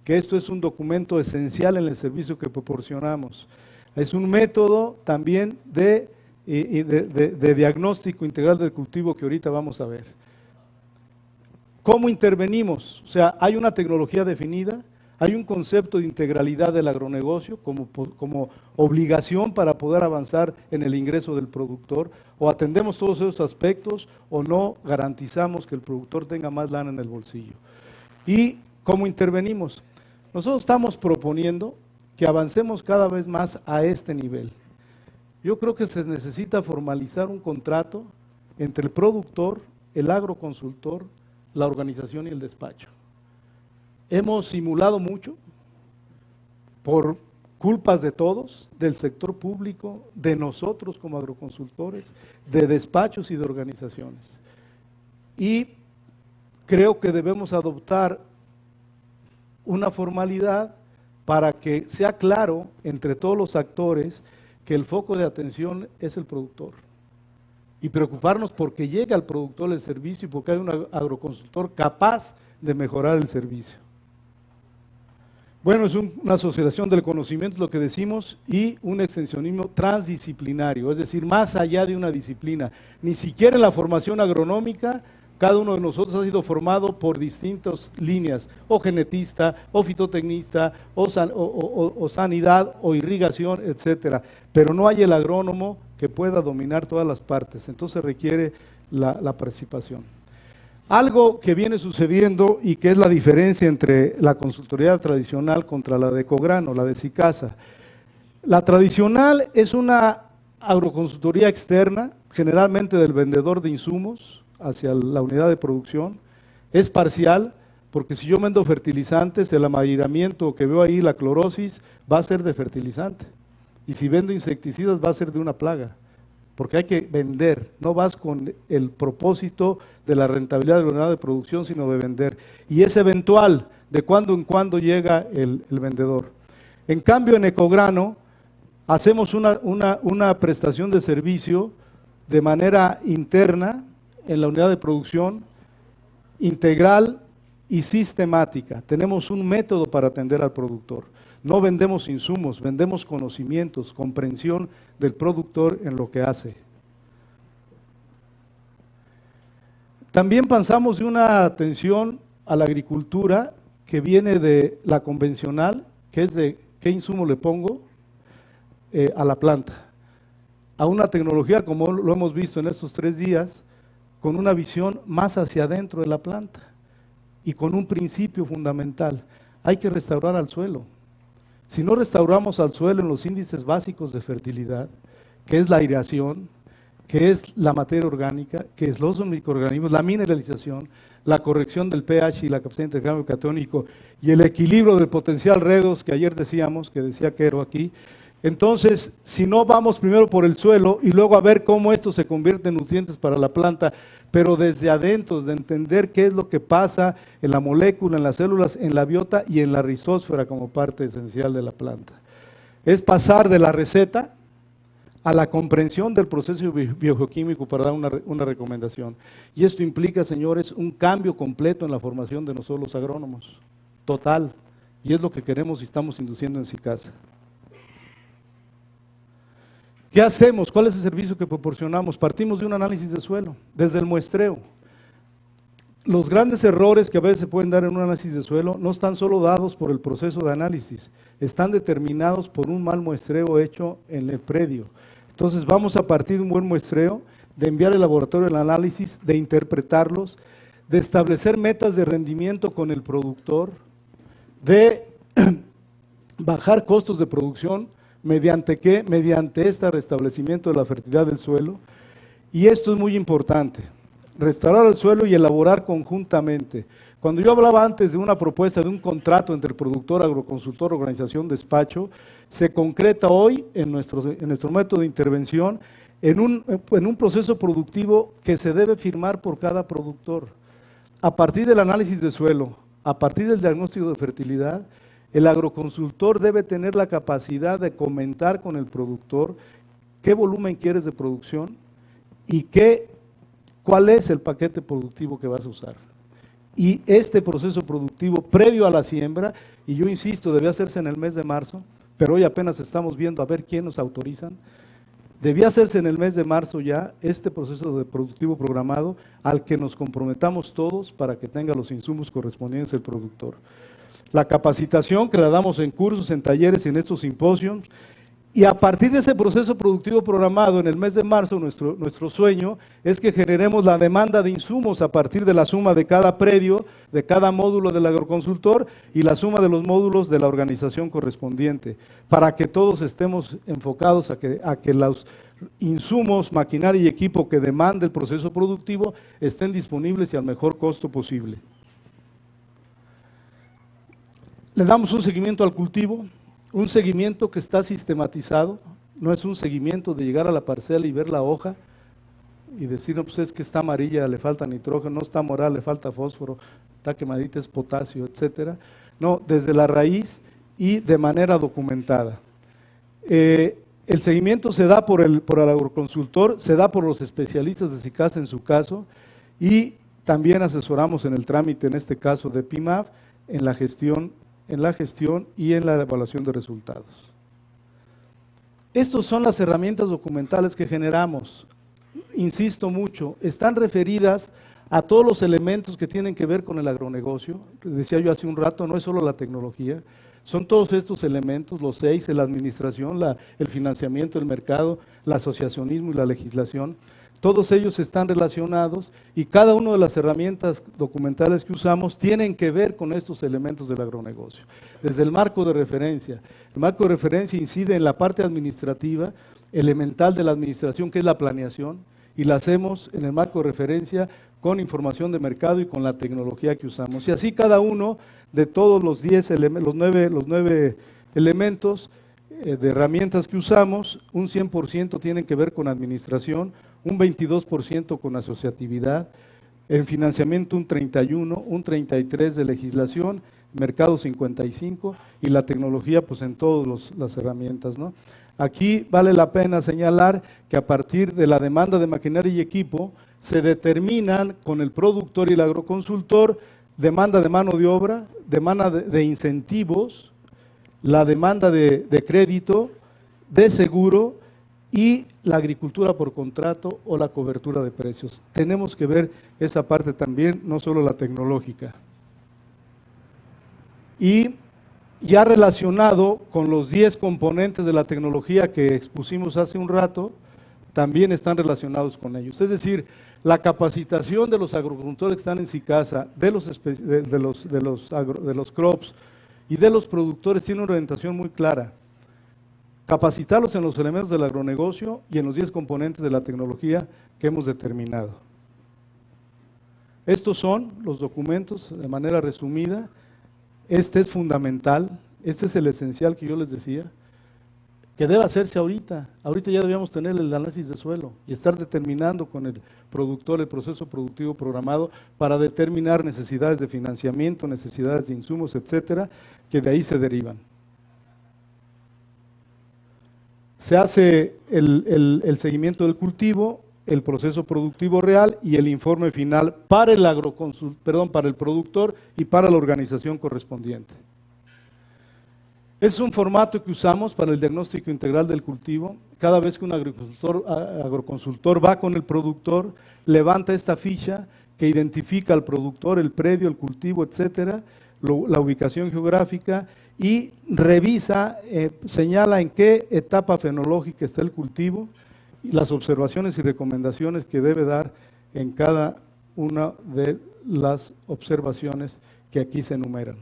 que esto es un documento esencial en el servicio que proporcionamos. Es un método también de diagnóstico integral del cultivo que ahorita vamos a ver. ¿Cómo intervenimos? O sea, hay una tecnología definida, hay un concepto de integralidad del agronegocio como obligación para poder avanzar en el ingreso del productor, o atendemos todos esos aspectos o no garantizamos que el productor tenga más lana en el bolsillo. ¿Y cómo intervenimos? Nosotros estamos proponiendo que avancemos cada vez más a este nivel. Yo creo que se necesita formalizar un contrato entre el productor, el agroconsultor, la organización y el despacho. Hemos simulado mucho por culpas de todos, del sector público, de nosotros como agroconsultores, de despachos y de organizaciones. Y creo que debemos adoptar una formalidad para que sea claro entre todos los actores que el foco de atención es el productor. Y preocuparnos porque llegue al productor el servicio y porque hay un agroconsultor capaz de mejorar el servicio. Bueno, es una asociación del conocimiento, lo que decimos, y un extensionismo transdisciplinario, es decir, más allá de una disciplina. Ni siquiera en la formación agronómica, cada uno de nosotros ha sido formado por distintas líneas, o genetista, o fitotecnista, o sanidad, o irrigación, etcétera. Pero no hay el agrónomo que pueda dominar todas las partes, entonces requiere la participación. Algo que viene sucediendo y que es la diferencia entre la consultoría tradicional contra la de Ecograno, la de Sicasa. La tradicional es una agroconsultoría externa, generalmente del vendedor de insumos hacia la unidad de producción. Es parcial, porque si yo vendo fertilizantes, el amaillamiento que veo ahí, la clorosis, va a ser de fertilizante. Y si vendo insecticidas, va a ser de una plaga. Porque hay que vender, no vas con el propósito de la rentabilidad de la unidad de producción, sino de vender. Y es eventual, de cuando en cuando llega el vendedor. En cambio, en Ecograno, hacemos una prestación de servicio de manera interna en la unidad de producción, integral y sistemática. Tenemos un método para atender al productor. No vendemos insumos, vendemos conocimientos, comprensión del productor en lo que hace. También pasamos de una atención a la agricultura que viene de la convencional, que es de qué insumo le pongo a la planta, a una tecnología como lo hemos visto en estos 3 días, con una visión más hacia adentro de la planta y con un principio fundamental: hay que restaurar al suelo. Si no restauramos al suelo en los índices básicos de fertilidad, que es la aireación, que es la materia orgánica, que es los microorganismos, la mineralización, la corrección del pH y la capacidad de intercambio catónico y el equilibrio del potencial redox que ayer decíamos, que decía Quero aquí. Entonces, si no vamos primero por el suelo y luego a ver cómo esto se convierte en nutrientes para la planta, pero desde adentro, de entender qué es lo que pasa en la molécula, en las células, en la biota y en la rizósfera como parte esencial de la planta. Es pasar de la receta a la comprensión del proceso biogeoquímico para dar una recomendación. Y esto implica, señores, un cambio completo en la formación de nosotros los agrónomos, total. Y es lo que queremos y estamos induciendo en Sicasa. ¿Qué hacemos? ¿Cuál es el servicio que proporcionamos? Partimos de un análisis de suelo, desde el muestreo. Los grandes errores que a veces se pueden dar en un análisis de suelo no están solo dados por el proceso de análisis, están determinados por un mal muestreo hecho en el predio. Entonces vamos a partir de un buen muestreo, de enviar al laboratorio el análisis, de interpretarlos, de establecer metas de rendimiento con el productor, de bajar costos de producción. ¿Mediante qué? Mediante este restablecimiento de la fertilidad del suelo. Y esto es muy importante, restaurar el suelo y elaborar conjuntamente. Cuando yo hablaba antes de una propuesta, de un contrato entre el productor, agroconsultor, organización, despacho, se concreta hoy en nuestro método de intervención en un proceso productivo que se debe firmar por cada productor. A partir del análisis de suelo, a partir del diagnóstico de fertilidad, el agroconsultor debe tener la capacidad de comentar con el productor qué volumen quieres de producción y cuál es el paquete productivo que vas a usar. Y este proceso productivo previo a la siembra, y yo insisto, debía hacerse en el mes de marzo, pero hoy apenas estamos viendo a ver quién nos autorizan, debía hacerse en el mes de marzo ya este proceso de productivo programado al que nos comprometamos todos para que tenga los insumos correspondientes el productor. La capacitación que la damos en cursos, en talleres y en estos simposios, y a partir de ese proceso productivo programado en el mes de marzo, nuestro sueño es que generemos la demanda de insumos a partir de la suma de cada predio, de cada módulo del agroconsultor y la suma de los módulos de la organización correspondiente, para que todos estemos enfocados a que los insumos, maquinaria y equipo que demanda el proceso productivo estén disponibles y al mejor costo posible. Le damos un seguimiento al cultivo, un seguimiento que está sistematizado, no es un seguimiento de llegar a la parcela y ver la hoja y decir, no, pues es que está amarilla, le falta nitrógeno, no está morada, le falta fósforo, está quemadita, es potasio, etcétera. No, desde la raíz y de manera documentada. El seguimiento se da por el agroconsultor, se da por los especialistas de Sicasa en su caso, y también asesoramos en el trámite, en este caso de PIMAF, en la gestión y en la evaluación de resultados. Estas son las herramientas documentales que generamos. Insisto mucho, están referidas a todos los elementos que tienen que ver con el agronegocio. Decía yo hace un rato, no es solo la tecnología, Son todos estos elementos, los 6, la administración, el financiamiento, el mercado, el asociacionismo y la legislación. Todos ellos están relacionados y cada una de las herramientas documentales que usamos tienen que ver con estos elementos del agronegocio. Desde el marco de referencia. El marco de referencia incide en la parte administrativa, elemental de la administración, que es la planeación, y la hacemos en el marco de referencia con información de mercado y con la tecnología que usamos. Y así cada uno de todos los 9 elementos de herramientas que usamos, un 100% tienen que ver con administración, un 22% con asociatividad, en financiamiento un 31%, un 33% de legislación, mercado 55% y la tecnología pues en todas las herramientas, ¿no? Aquí vale la pena señalar que a partir de la demanda de maquinaria y equipo se determinan con el productor y el agroconsultor demanda de mano de obra, demanda de incentivos, la demanda de crédito, de seguro y la agricultura por contrato o la cobertura de precios. Tenemos que ver esa parte también, no solo la tecnológica. Y ya relacionado con los 10 componentes de la tecnología que expusimos hace un rato, también están relacionados con ellos. Es decir, la capacitación de los agricultores que están en SICASA, de los crops y de los productores tiene una orientación muy clara. Capacitarlos en los elementos del agronegocio y en los 10 componentes de la tecnología que hemos determinado. Estos son los documentos de manera resumida. Este es fundamental, este es el esencial que yo les decía, que debe hacerse ahorita. Ahorita ya debíamos tener el análisis de suelo y estar determinando con el productor el proceso productivo programado para determinar necesidades de financiamiento, necesidades de insumos, etcétera, que de ahí se derivan. Se hace el seguimiento del cultivo, el proceso productivo real y el informe final para el productor y para la organización correspondiente. Es un formato que usamos para el diagnóstico integral del cultivo. Cada vez que un agroconsultor va con el productor, levanta esta ficha que identifica al productor, el predio, el cultivo, etcétera, la ubicación geográfica y revisa, señala en qué etapa fenológica está el cultivo y las observaciones y recomendaciones que debe dar en cada una de las observaciones que aquí se enumeran.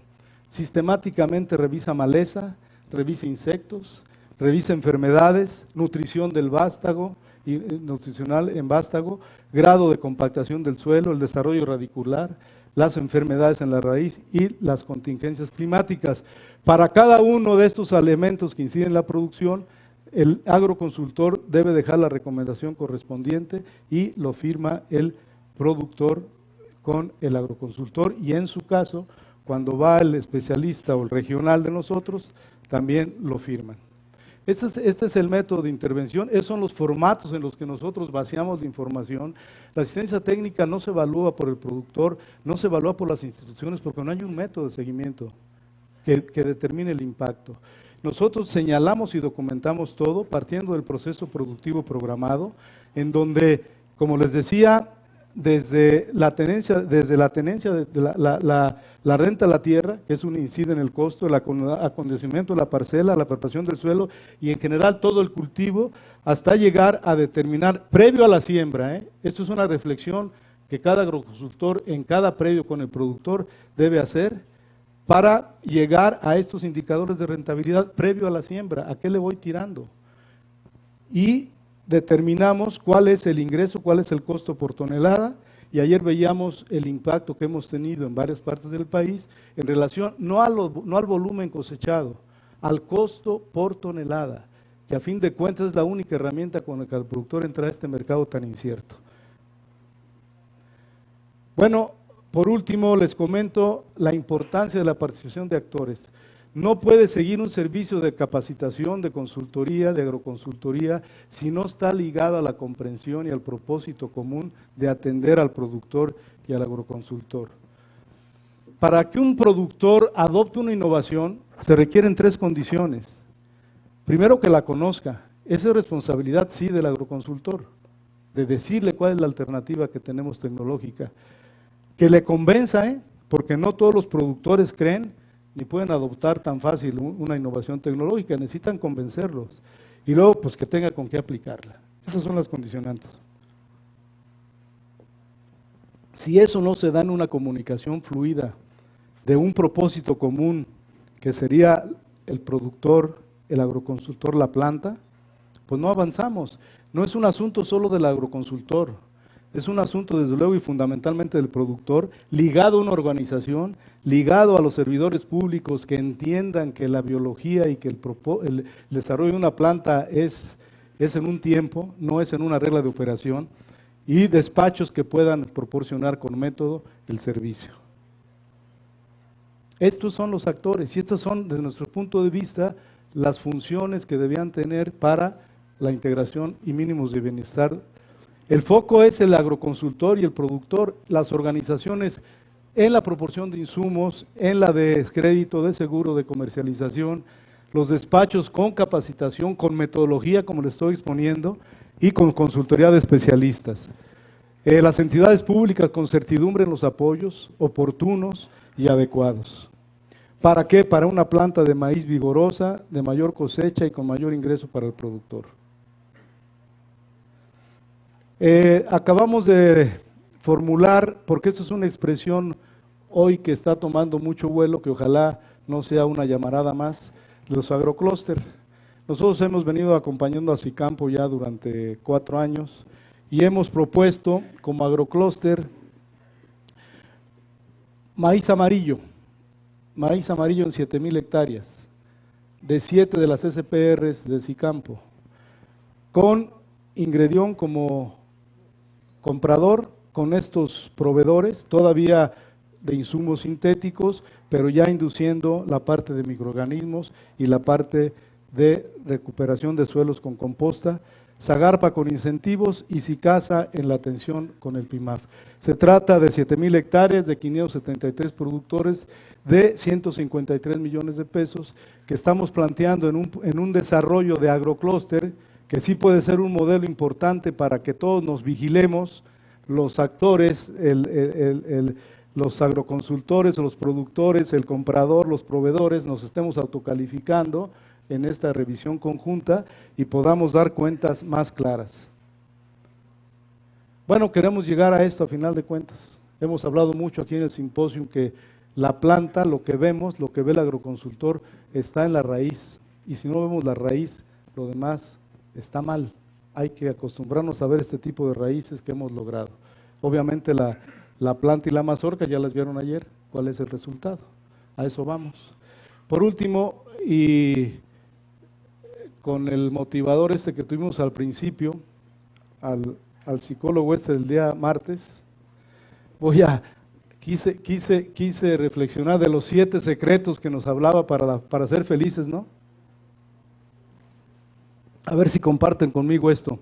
Sistemáticamente revisa maleza, revisa insectos, revisa enfermedades, nutrición del vástago, y nutricional en vástago, grado de compactación del suelo, el desarrollo radicular, las enfermedades en la raíz y las contingencias climáticas. Para cada uno de estos elementos que inciden en la producción, el agroconsultor debe dejar la recomendación correspondiente y lo firma el productor con el agroconsultor y en su caso, cuando va el especialista o el regional de nosotros, también lo firman. Este es el método de intervención, esos son los formatos en los que nosotros vaciamos la información. La asistencia técnica no se evalúa por el productor, no se evalúa por las instituciones porque no hay un método de seguimiento que determine el impacto. Nosotros señalamos y documentamos todo partiendo del proceso productivo programado, en donde, como les decía, desde la tenencia de la renta a la tierra, que es un incide en el costo, el acondicionamiento de la parcela, la preparación del suelo y en general todo el cultivo, hasta llegar a determinar, previo a la siembra, esto es una reflexión que cada agroconsultor en cada predio con el productor debe hacer para llegar a estos indicadores de rentabilidad previo a la siembra, ¿a qué le voy tirando? Y determinamos cuál es el ingreso, cuál es el costo por tonelada, y ayer veíamos el impacto que hemos tenido en varias partes del país en relación no al volumen cosechado, al costo por tonelada, que a fin de cuentas es la única herramienta con la que el productor entra a este mercado tan incierto. Bueno, por último les comento la importancia de la participación de actores. No puede seguir un servicio de capacitación, de consultoría, de agroconsultoría, si no está ligado a la comprensión y al propósito común de atender al productor y al agroconsultor. Para que un productor adopte una innovación, se requieren 3 condiciones. Primero, que la conozca. Esa es responsabilidad, sí, del agroconsultor, de decirle cuál es la alternativa que tenemos tecnológica. Que le convenza, porque no todos los productores creen ni pueden adoptar tan fácil una innovación tecnológica, necesitan convencerlos y luego pues que tenga con qué aplicarla. Esas son las condicionantes. Si eso no se da en una comunicación fluida de un propósito común, que sería el productor, el agroconsultor, la planta, pues no avanzamos. No es un asunto solo del agroconsultor, es un asunto desde luego y fundamentalmente del productor, ligado a una organización, ligado a los servidores públicos que entiendan que la biología y que el desarrollo de una planta es en un tiempo, no es en una regla de operación, y despachos que puedan proporcionar con método el servicio. Estos son los actores y estas son, desde nuestro punto de vista, las funciones que debían tener para la integración y mínimos de bienestar. El foco es el agroconsultor y el productor, las organizaciones en la proporción de insumos, en la de crédito, de seguro, de comercialización, los despachos con capacitación, con metodología, como les estoy exponiendo, y con consultoría de especialistas. Las entidades públicas con certidumbre en los apoyos oportunos y adecuados. ¿Para qué? Para una planta de maíz vigorosa, de mayor cosecha y con mayor ingreso para el productor. Acabamos de formular, porque esto es una expresión hoy que está tomando mucho vuelo, que ojalá no sea una llamarada más, los agroclúster. Nosotros hemos venido acompañando a Sicampo ya durante 4 años y hemos propuesto como agroclúster maíz amarillo en 7,000 hectáreas, de 7 de las SPRs de Sicampo, con Ingredión como comprador, con estos proveedores, todavía de insumos sintéticos, pero ya induciendo la parte de microorganismos y la parte de recuperación de suelos con composta, Zagarpa con incentivos y Sicasa en la atención con el PIMAF. Se trata de 7,000 hectáreas, de 573 productores, de 153 millones de pesos, que estamos planteando en un desarrollo de agroclúster, que sí puede ser un modelo importante para que todos nos vigilemos, los actores, los agroconsultores, los productores, el comprador, los proveedores, nos estemos autocalificando en esta revisión conjunta y podamos dar cuentas más claras. Bueno, queremos llegar a esto a final de cuentas. Hemos hablado mucho aquí en el simposio que la planta, lo que vemos, lo que ve el agroconsultor, está en la raíz. Y si no vemos la raíz, lo demás está mal. Hay que acostumbrarnos a ver este tipo de raíces que hemos logrado. Obviamente la planta y la mazorca ya las vieron ayer. ¿Cuál es el resultado? A eso vamos. Por último, y con el motivador que tuvimos al principio, al psicólogo del día martes, quise reflexionar de los 7 secretos que nos hablaba para ser felices, ¿no? A ver si comparten conmigo esto.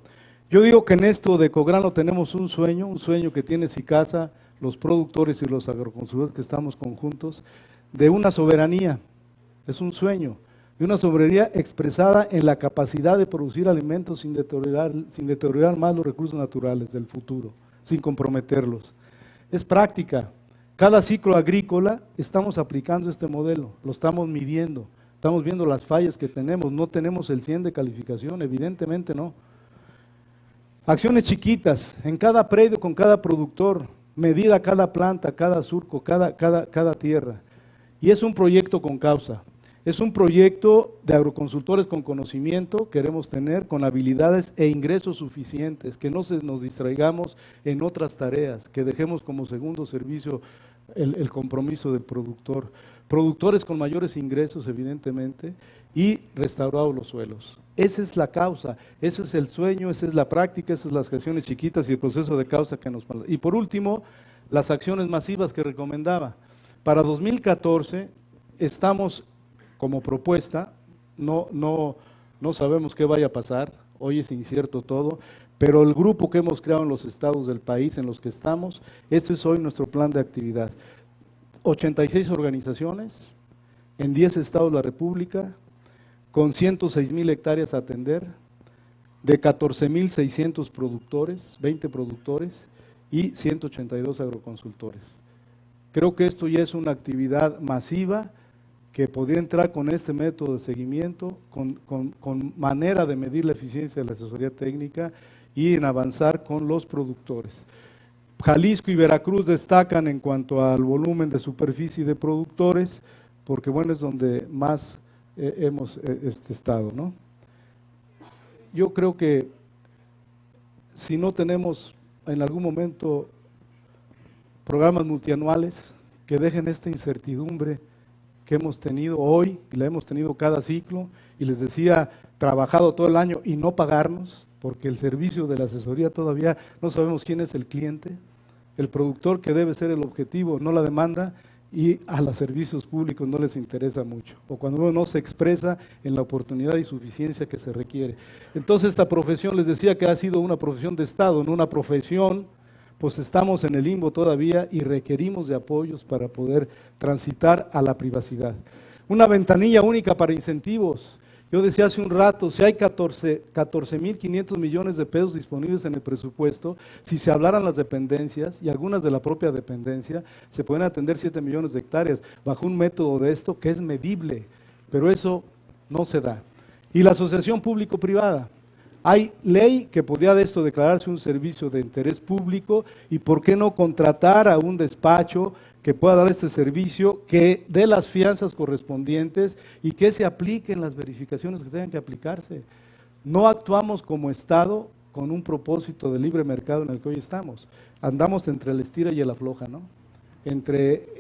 Yo digo que en esto de Ecograno tenemos un sueño que tiene Sicasa, los productores y los agroconsultores que estamos conjuntos, de una soberanía. Es un sueño, de una soberanía expresada en la capacidad de producir alimentos sin deteriorar más los recursos naturales del futuro, sin comprometerlos. Es práctica. Cada ciclo agrícola estamos aplicando este modelo, lo estamos midiendo. Estamos viendo las fallas que tenemos, no tenemos el 100 de calificación, evidentemente no. Acciones chiquitas, en cada predio con cada productor, medida cada planta, cada surco, cada tierra. Y es un proyecto con causa, es un proyecto de agroconsultores con conocimiento, queremos tener, con habilidades e ingresos suficientes, que no nos distraigamos en otras tareas, que dejemos como segundo servicio el compromiso del productor. Productores con mayores ingresos, evidentemente, y restaurados los suelos. Esa es la causa, ese es el sueño, esa es la práctica, esas son las acciones chiquitas y el proceso de causa que nos... Y por último, las acciones masivas que recomendaba. Para 2014 estamos como propuesta, no sabemos qué vaya a pasar, hoy es incierto todo, pero el grupo que hemos creado en los estados del país en los que estamos, este es hoy nuestro plan de actividad. 86 organizaciones en 10 estados de la República, con 106,000 hectáreas a atender, de 14,600 productores, 20 productores y 182 agroconsultores. Creo que esto ya es una actividad masiva que podría entrar con este método de seguimiento, con manera de medir la eficiencia de la asesoría técnica y en avanzar con los productores. Jalisco y Veracruz destacan en cuanto al volumen de superficie de productores, porque bueno, es donde más hemos estado, ¿no? Yo creo que si no tenemos en algún momento programas multianuales que dejen esta incertidumbre que hemos tenido hoy y la hemos tenido cada ciclo, y les decía, trabajado todo el año y no pagarnos, porque el servicio de la asesoría todavía no sabemos quién es el cliente, el productor, que debe ser el objetivo, no la demanda, y a los servicios públicos no les interesa mucho, o cuando uno no se expresa en la oportunidad y suficiencia que se requiere. Entonces esta profesión, les decía que ha sido una profesión de Estado, no una profesión, pues estamos en el limbo todavía y requerimos de apoyos para poder transitar a la privacidad. Una ventanilla única para incentivos. Yo decía hace un rato, si hay 14.500 millones de pesos disponibles en el presupuesto, si se hablaran las dependencias y algunas de la propia dependencia, se pueden atender 7 millones de hectáreas bajo un método de esto que es medible, pero eso no se da. Y la asociación público-privada. Hay ley que podía de esto declararse un servicio de interés público, y por qué no contratar a un despacho que pueda dar este servicio, que dé las fianzas correspondientes y que se apliquen las verificaciones que tengan que aplicarse. No actuamos como Estado con un propósito de libre mercado en el que hoy estamos. Andamos entre el estira y el afloja, ¿no?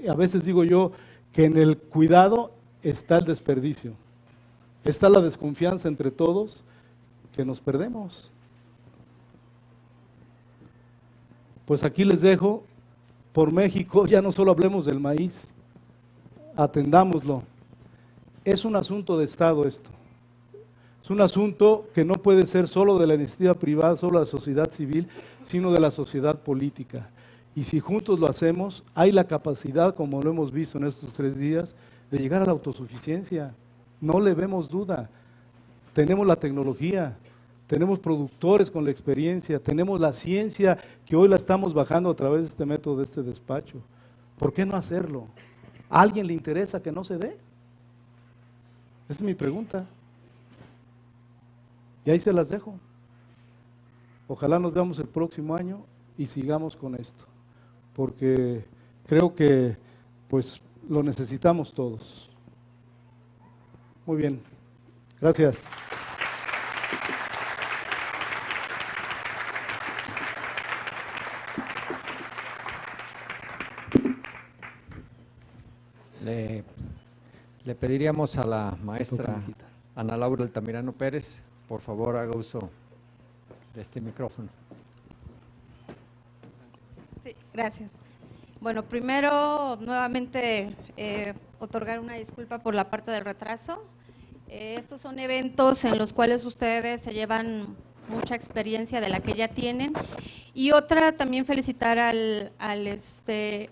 A veces digo yo que en el cuidado está el desperdicio, está la desconfianza entre todos, que nos perdemos. Pues aquí les dejo, por México, ya no solo hablemos del maíz, atendámoslo. Es un asunto de Estado esto. Es un asunto que no puede ser solo de la iniciativa privada, solo de la sociedad civil, sino de la sociedad política. Y si juntos lo hacemos, hay la capacidad, como lo hemos visto en estos 3 días, de llegar a la autosuficiencia. No le vemos duda. Tenemos la tecnología, tenemos productores con la experiencia, tenemos la ciencia que hoy la estamos bajando a través de este método, de este despacho. ¿Por qué no hacerlo? ¿A alguien le interesa que no se dé? Esa es mi pregunta. Y ahí se las dejo. Ojalá nos veamos el próximo año y sigamos con esto, porque creo que pues lo necesitamos todos. Muy bien. Gracias. Le pediríamos a la maestra Ana Laura Altamirano Pérez, por favor, haga uso de este micrófono. Sí, gracias. Bueno, primero, nuevamente, otorgar una disculpa por la parte del retraso. Estos son eventos en los cuales ustedes se llevan mucha experiencia de la que ya tienen. Y otra, también felicitar al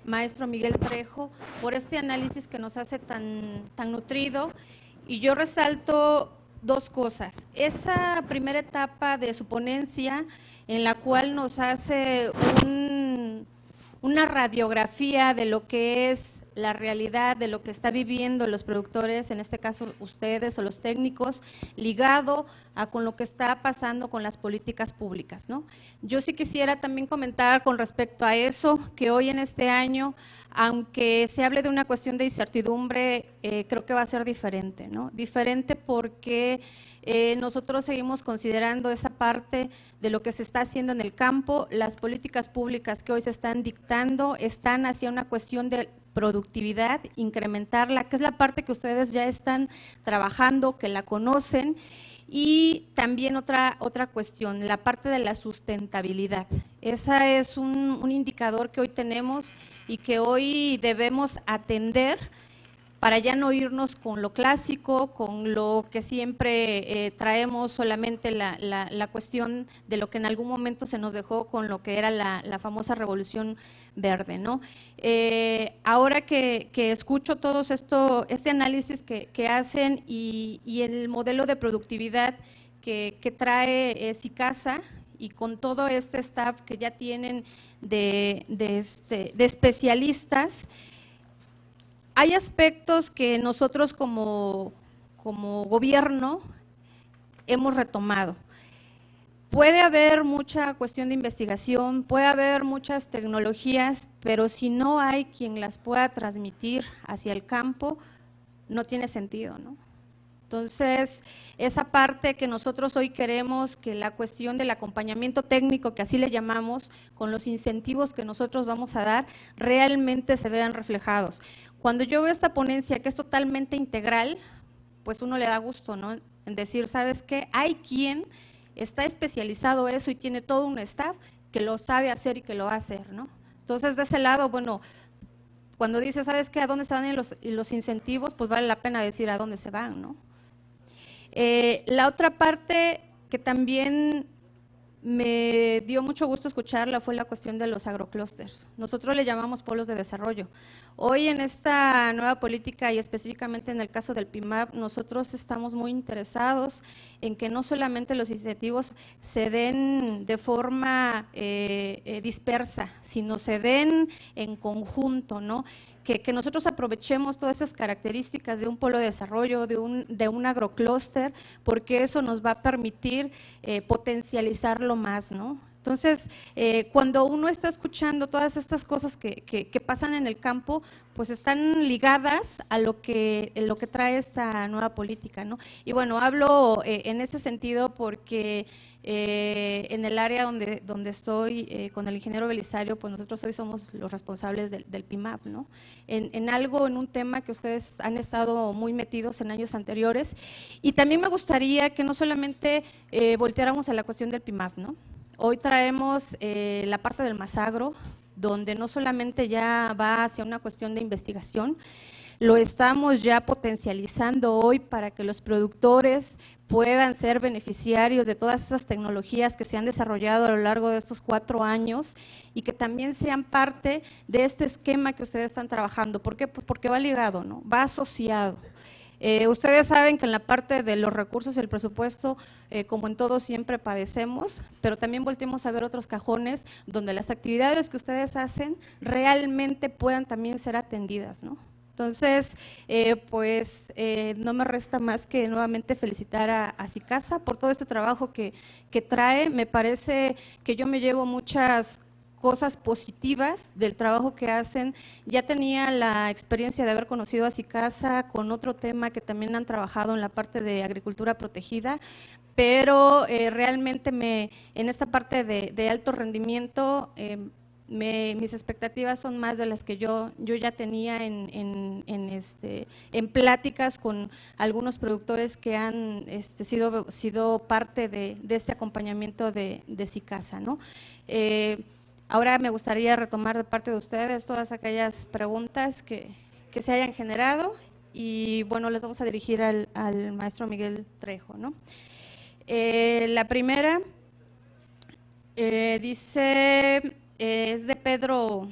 maestro Miguel Trejo por este análisis que nos hace tan nutrido. Y yo resalto 2 cosas. Esa primera etapa de su ponencia, en la cual nos hace una radiografía de lo que es la realidad, de lo que está viviendo los productores, en este caso ustedes o los técnicos, ligado con lo que está pasando con las políticas públicas, ¿no? Yo sí quisiera también comentar con respecto a eso, que hoy en este año, aunque se hable de una cuestión de incertidumbre, creo que va a ser diferente, ¿no? Diferente porque nosotros seguimos considerando esa parte de lo que se está haciendo en el campo. Las políticas públicas que hoy se están dictando están hacia una cuestión de productividad, incrementarla, que es la parte que ustedes ya están trabajando, que la conocen. Y también otra cuestión, la parte de la sustentabilidad. Esa es un indicador que hoy tenemos y que hoy debemos atender para ya no irnos con lo clásico, con lo que siempre traemos solamente la cuestión de lo que en algún momento se nos dejó con lo que era la famosa revolución verde, ¿no? Ahora que escucho todo este análisis que hacen y el modelo de productividad que trae SICASA, y con todo este staff que ya tienen de especialistas, hay aspectos que nosotros como gobierno hemos retomado. Puede haber mucha cuestión de investigación, puede haber muchas tecnologías, pero si no hay quien las pueda transmitir hacia el campo, no tiene sentido, ¿no? Entonces, esa parte que nosotros hoy queremos, que la cuestión del acompañamiento técnico, que así le llamamos, con los incentivos que nosotros vamos a dar, realmente se vean reflejados. Cuando yo veo esta ponencia que es totalmente integral, pues uno le da gusto, ¿no? En decir, ¿sabes qué? Hay quien está especializado eso y tiene todo un staff que lo sabe hacer y que lo va a hacer, ¿no? Entonces, de ese lado, bueno, cuando dice, ¿sabes qué? ¿A dónde se van los incentivos? Pues vale la pena decir a dónde se van, ¿no? La otra parte que también me dio mucho gusto escucharla fue la cuestión de los agroclústeres. Nosotros le llamamos polos de desarrollo. Hoy en esta nueva política y específicamente en el caso del PIMAP, nosotros estamos muy interesados en que no solamente los incentivos se den de forma dispersa, sino se den en conjunto, ¿no? Que nosotros aprovechemos todas esas características de un polo de desarrollo, de un agroclúster, porque eso nos va a permitir potencializarlo más, ¿no? Entonces, cuando uno está escuchando todas estas cosas que pasan en el campo, pues están ligadas a lo que trae esta nueva política, ¿no? Y bueno, hablo en ese sentido porque en el área donde estoy con el ingeniero Belisario, pues nosotros hoy somos los responsables del PIMAP, ¿no? En un tema que ustedes han estado muy metidos en años anteriores, y también me gustaría que no solamente volteáramos a la cuestión del PIMAP, ¿no? Hoy traemos la parte del Masagro, donde no solamente ya va hacia una cuestión de investigación, lo estamos ya potencializando hoy para que los productores puedan ser beneficiarios de todas esas tecnologías que se han desarrollado a lo largo de estos 4 años y que también sean parte de este esquema que ustedes están trabajando. ¿Por qué? Pues porque va ligado, ¿no? Va asociado. Ustedes saben que en la parte de los recursos y el presupuesto, como en todo siempre padecemos, pero también volteemos a ver otros cajones donde las actividades que ustedes hacen realmente puedan también ser atendidas, ¿no? Entonces, no me resta más que nuevamente felicitar a Sicasa por todo este trabajo que trae. Me parece que yo me llevo muchas cosas positivas del trabajo que hacen. Ya tenía la experiencia de haber conocido a Sicasa con otro tema que también han trabajado en la parte de agricultura protegida, pero realmente en esta parte de alto rendimiento, mis expectativas son más de las que yo ya tenía en pláticas con algunos productores que han sido parte de este acompañamiento de Sicasa, ¿no? Ahora me gustaría retomar de parte de ustedes todas aquellas preguntas que se hayan generado y bueno, les vamos a dirigir al maestro Miguel Trejo, ¿no? La primera dice… es de Pedro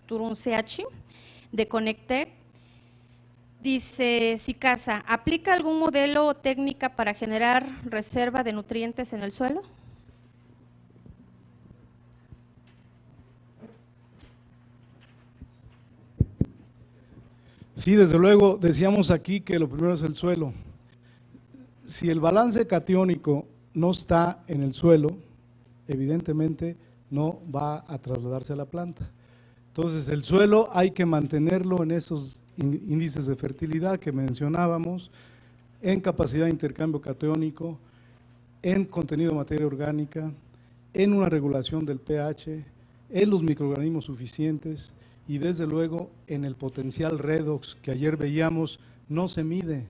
Turunceachi, de Conectec. Dice, Sicasa, ¿aplica algún modelo o técnica para generar reserva de nutrientes en el suelo? Sí, desde luego, decíamos aquí que lo primero es el suelo. Si el balance catiónico no está en el suelo, evidentemente no va a trasladarse a la planta. Entonces, el suelo hay que mantenerlo en esos índices de fertilidad que mencionábamos, en capacidad de intercambio catiónico, en contenido de materia orgánica, en una regulación del pH, en los microorganismos suficientes y desde luego en el potencial redox que ayer veíamos no se mide,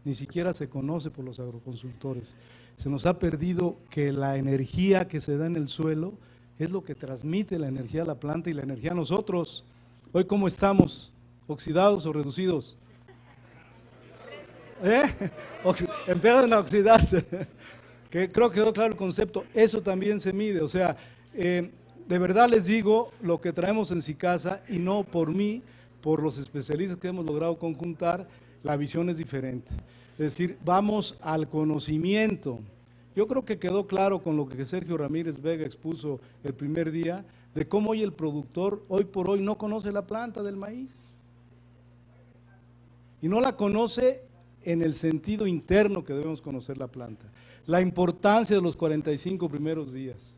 ni siquiera se conoce por los agroconsultores. Se nos ha perdido que la energía que se da en el suelo es lo que transmite la energía a la planta y la energía a nosotros. Hoy, ¿cómo estamos? ¿Oxidados o reducidos? Empiezan a oxidarse. Que creo que quedó claro el concepto. Eso también se mide. O sea, de verdad les digo lo que traemos en Sicasa y no por mí, por los especialistas que hemos logrado conjuntar, la visión es diferente. Es decir, vamos al conocimiento. Yo creo que quedó claro con lo que Sergio Ramírez Vega expuso el primer día, de cómo hoy el productor, hoy por hoy, no conoce la planta del maíz. y no la conoce en el sentido interno que debemos conocer la planta. La importancia de los 45 primeros días,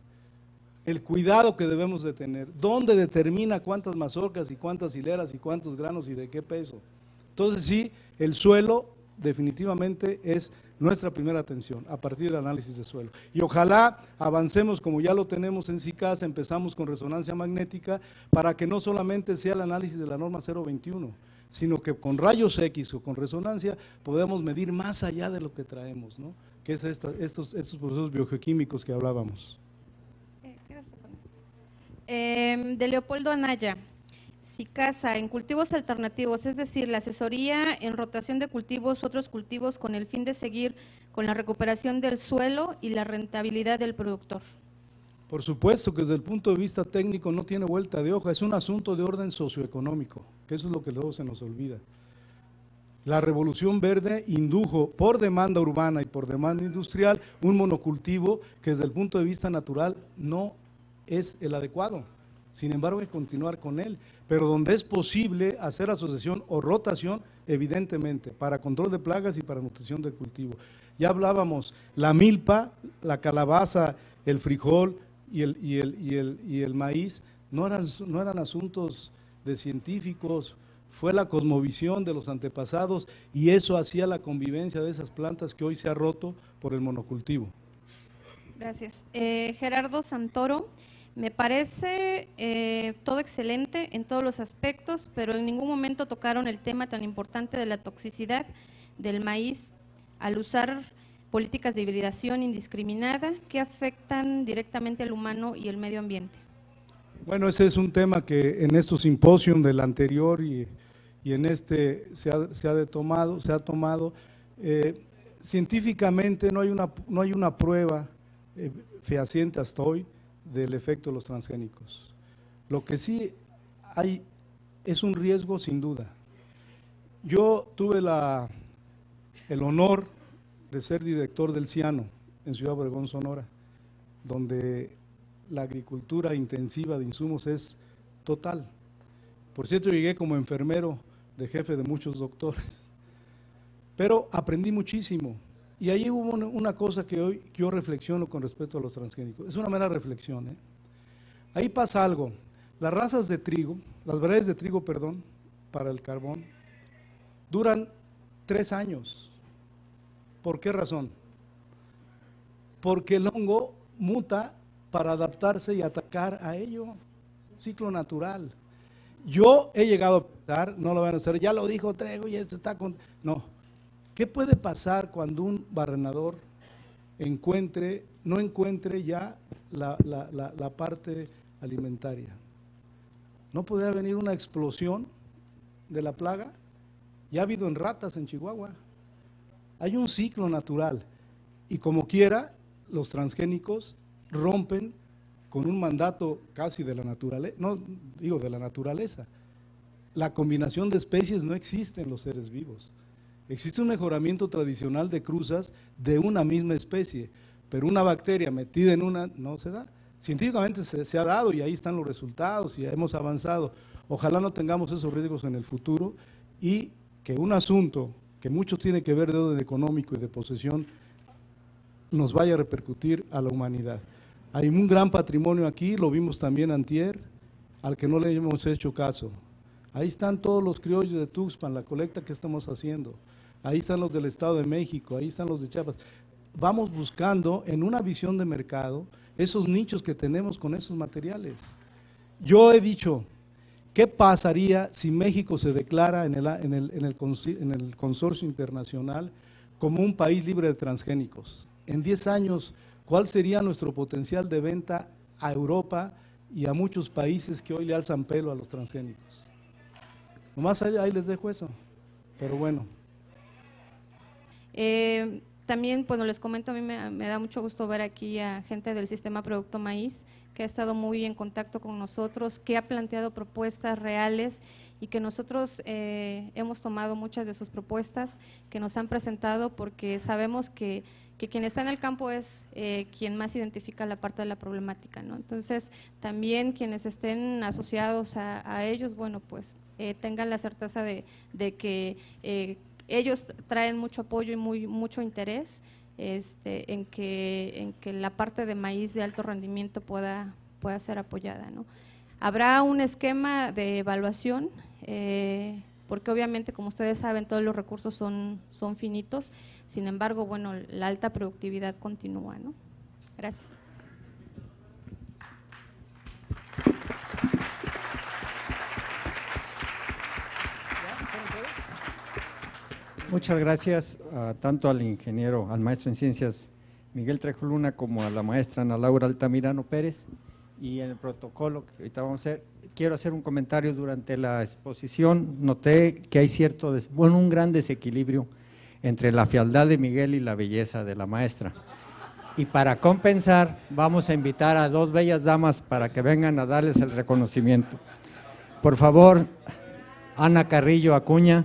el cuidado que debemos de tener, dónde determina cuántas mazorcas y cuántas hileras y cuántos granos y de qué peso. Entonces sí, el suelo definitivamente es nuestra primera atención a partir del análisis de suelo. Y ojalá avancemos como ya lo tenemos en SICASA, empezamos con resonancia magnética para que no solamente sea el análisis de la norma 021, sino que con rayos X o con resonancia podemos medir más allá de lo que traemos, ¿no? Que es estos procesos biogeoquímicos que hablábamos. De Leopoldo Anaya, SICASA, en cultivos alternativos, es decir, la asesoría en rotación de cultivos u otros cultivos con el fin de seguir con la recuperación del suelo y la rentabilidad del productor. Por supuesto que desde el punto de vista técnico no tiene vuelta de hoja, es un asunto de orden socioeconómico, que eso es lo que luego se nos olvida. La revolución verde indujo por demanda urbana y por demanda industrial un monocultivo que desde el punto de vista natural no es el adecuado. Sin embargo, hay que continuar con él, pero donde es posible hacer asociación o rotación, evidentemente, para control de plagas y para nutrición del cultivo. Ya hablábamos, la milpa, la calabaza, el frijol y el maíz no eran asuntos de científicos, fue la cosmovisión de los antepasados y eso hacía la convivencia de esas plantas que hoy se ha roto por el monocultivo. Gracias. Gerardo Santoro, me parece todo excelente en todos los aspectos, pero en ningún momento tocaron el tema tan importante de la toxicidad del maíz al usar políticas de hibridación indiscriminada que afectan directamente al humano y el medio ambiente. Bueno, ese es un tema que en estos simposios del anterior y en este se ha tomado. Científicamente no hay una prueba fehaciente hasta hoy del efecto de los transgénicos. Lo que sí hay es un riesgo sin duda. Yo tuve el honor de ser director del CIANO en Ciudad Obregón, Sonora, donde la agricultura intensiva de insumos es total. Por cierto, llegué como enfermero de jefe de muchos doctores, pero aprendí muchísimo. Y ahí hubo una cosa que hoy yo reflexiono con respecto a los transgénicos. Es una mera reflexión, ¿eh? Ahí pasa algo. Las variedades de trigo, para el carbón, duran 3 años. ¿Por qué razón? Porque el hongo muta para adaptarse y atacar a ello. Un ciclo natural. Yo he llegado a pensar, no lo van a hacer, ya lo dijo Trejo y está con… No. ¿Qué puede pasar cuando un barrenador no encuentre ya la parte alimentaria? ¿No podría venir una explosión de la plaga? Ya ha habido en ratas en Chihuahua. Hay un ciclo natural y como quiera, los transgénicos rompen con un mandato casi de la naturaleza, no digo de la naturaleza. La combinación de especies no existe en los seres vivos. Existe un mejoramiento tradicional de cruzas de una misma especie, pero una bacteria metida en una no se da. Científicamente se ha dado y ahí están los resultados y hemos avanzado. Ojalá no tengamos esos riesgos en el futuro y que un asunto que mucho tiene que ver de orden económico y de posesión nos vaya a repercutir a la humanidad. Hay un gran patrimonio aquí, lo vimos también antier, al que no le hemos hecho caso. Ahí están todos los criollos de Tuxpan, la colecta que estamos haciendo. Ahí están los del Estado de México, ahí están los de Chiapas. Vamos buscando en una visión de mercado esos nichos que tenemos con esos materiales. Yo he dicho, ¿qué pasaría si México se declara en el consorcio internacional como un país libre de transgénicos? En 10 años, ¿cuál sería nuestro potencial de venta a Europa y a muchos países que hoy le alzan pelo a los transgénicos? Nomás ahí les dejo eso, pero bueno. También, bueno, les comento, a mí me da mucho gusto ver aquí a gente del Sistema Producto Maíz, que ha estado muy en contacto con nosotros, que ha planteado propuestas reales y que nosotros hemos tomado muchas de sus propuestas que nos han presentado, porque sabemos que quien está en el campo es quien más identifica la parte de la problemática, ¿no? Entonces, también quienes estén asociados a ellos, bueno, pues tengan la certeza de que ellos traen mucho apoyo y mucho interés en que la parte de maíz de alto rendimiento pueda ser apoyada, ¿no? Habrá un esquema de evaluación, porque obviamente, como ustedes saben, todos los recursos son finitos. Sin embargo, bueno, la alta productividad continúa, ¿no? Gracias. Muchas gracias tanto al ingeniero, al maestro en ciencias Miguel Trejo Luna, como a la maestra Ana Laura Altamirano Pérez. Y en el protocolo que ahorita vamos a hacer, quiero hacer un comentario. Durante la exposición noté que hay un gran desequilibrio entre la fealdad de Miguel y la belleza de la maestra. Y para compensar, vamos a invitar a dos bellas damas para que vengan a darles el reconocimiento. Por favor, Ana Carrillo Acuña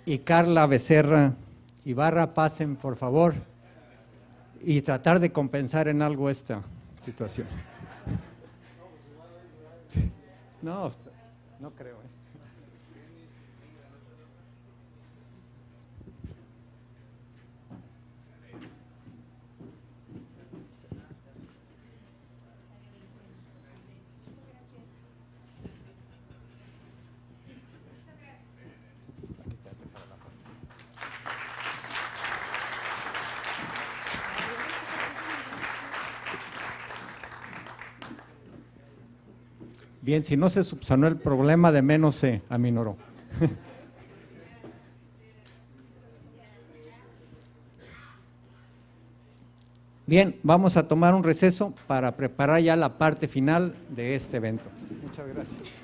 y Carla Becerra Ibarra, pasen por favor, y tratar de compensar en algo esta situación. No, no creo. Bien, si no se subsanó el problema, de menos se aminoró. Bien, vamos a tomar un receso para preparar ya la parte final de este evento. Muchas gracias.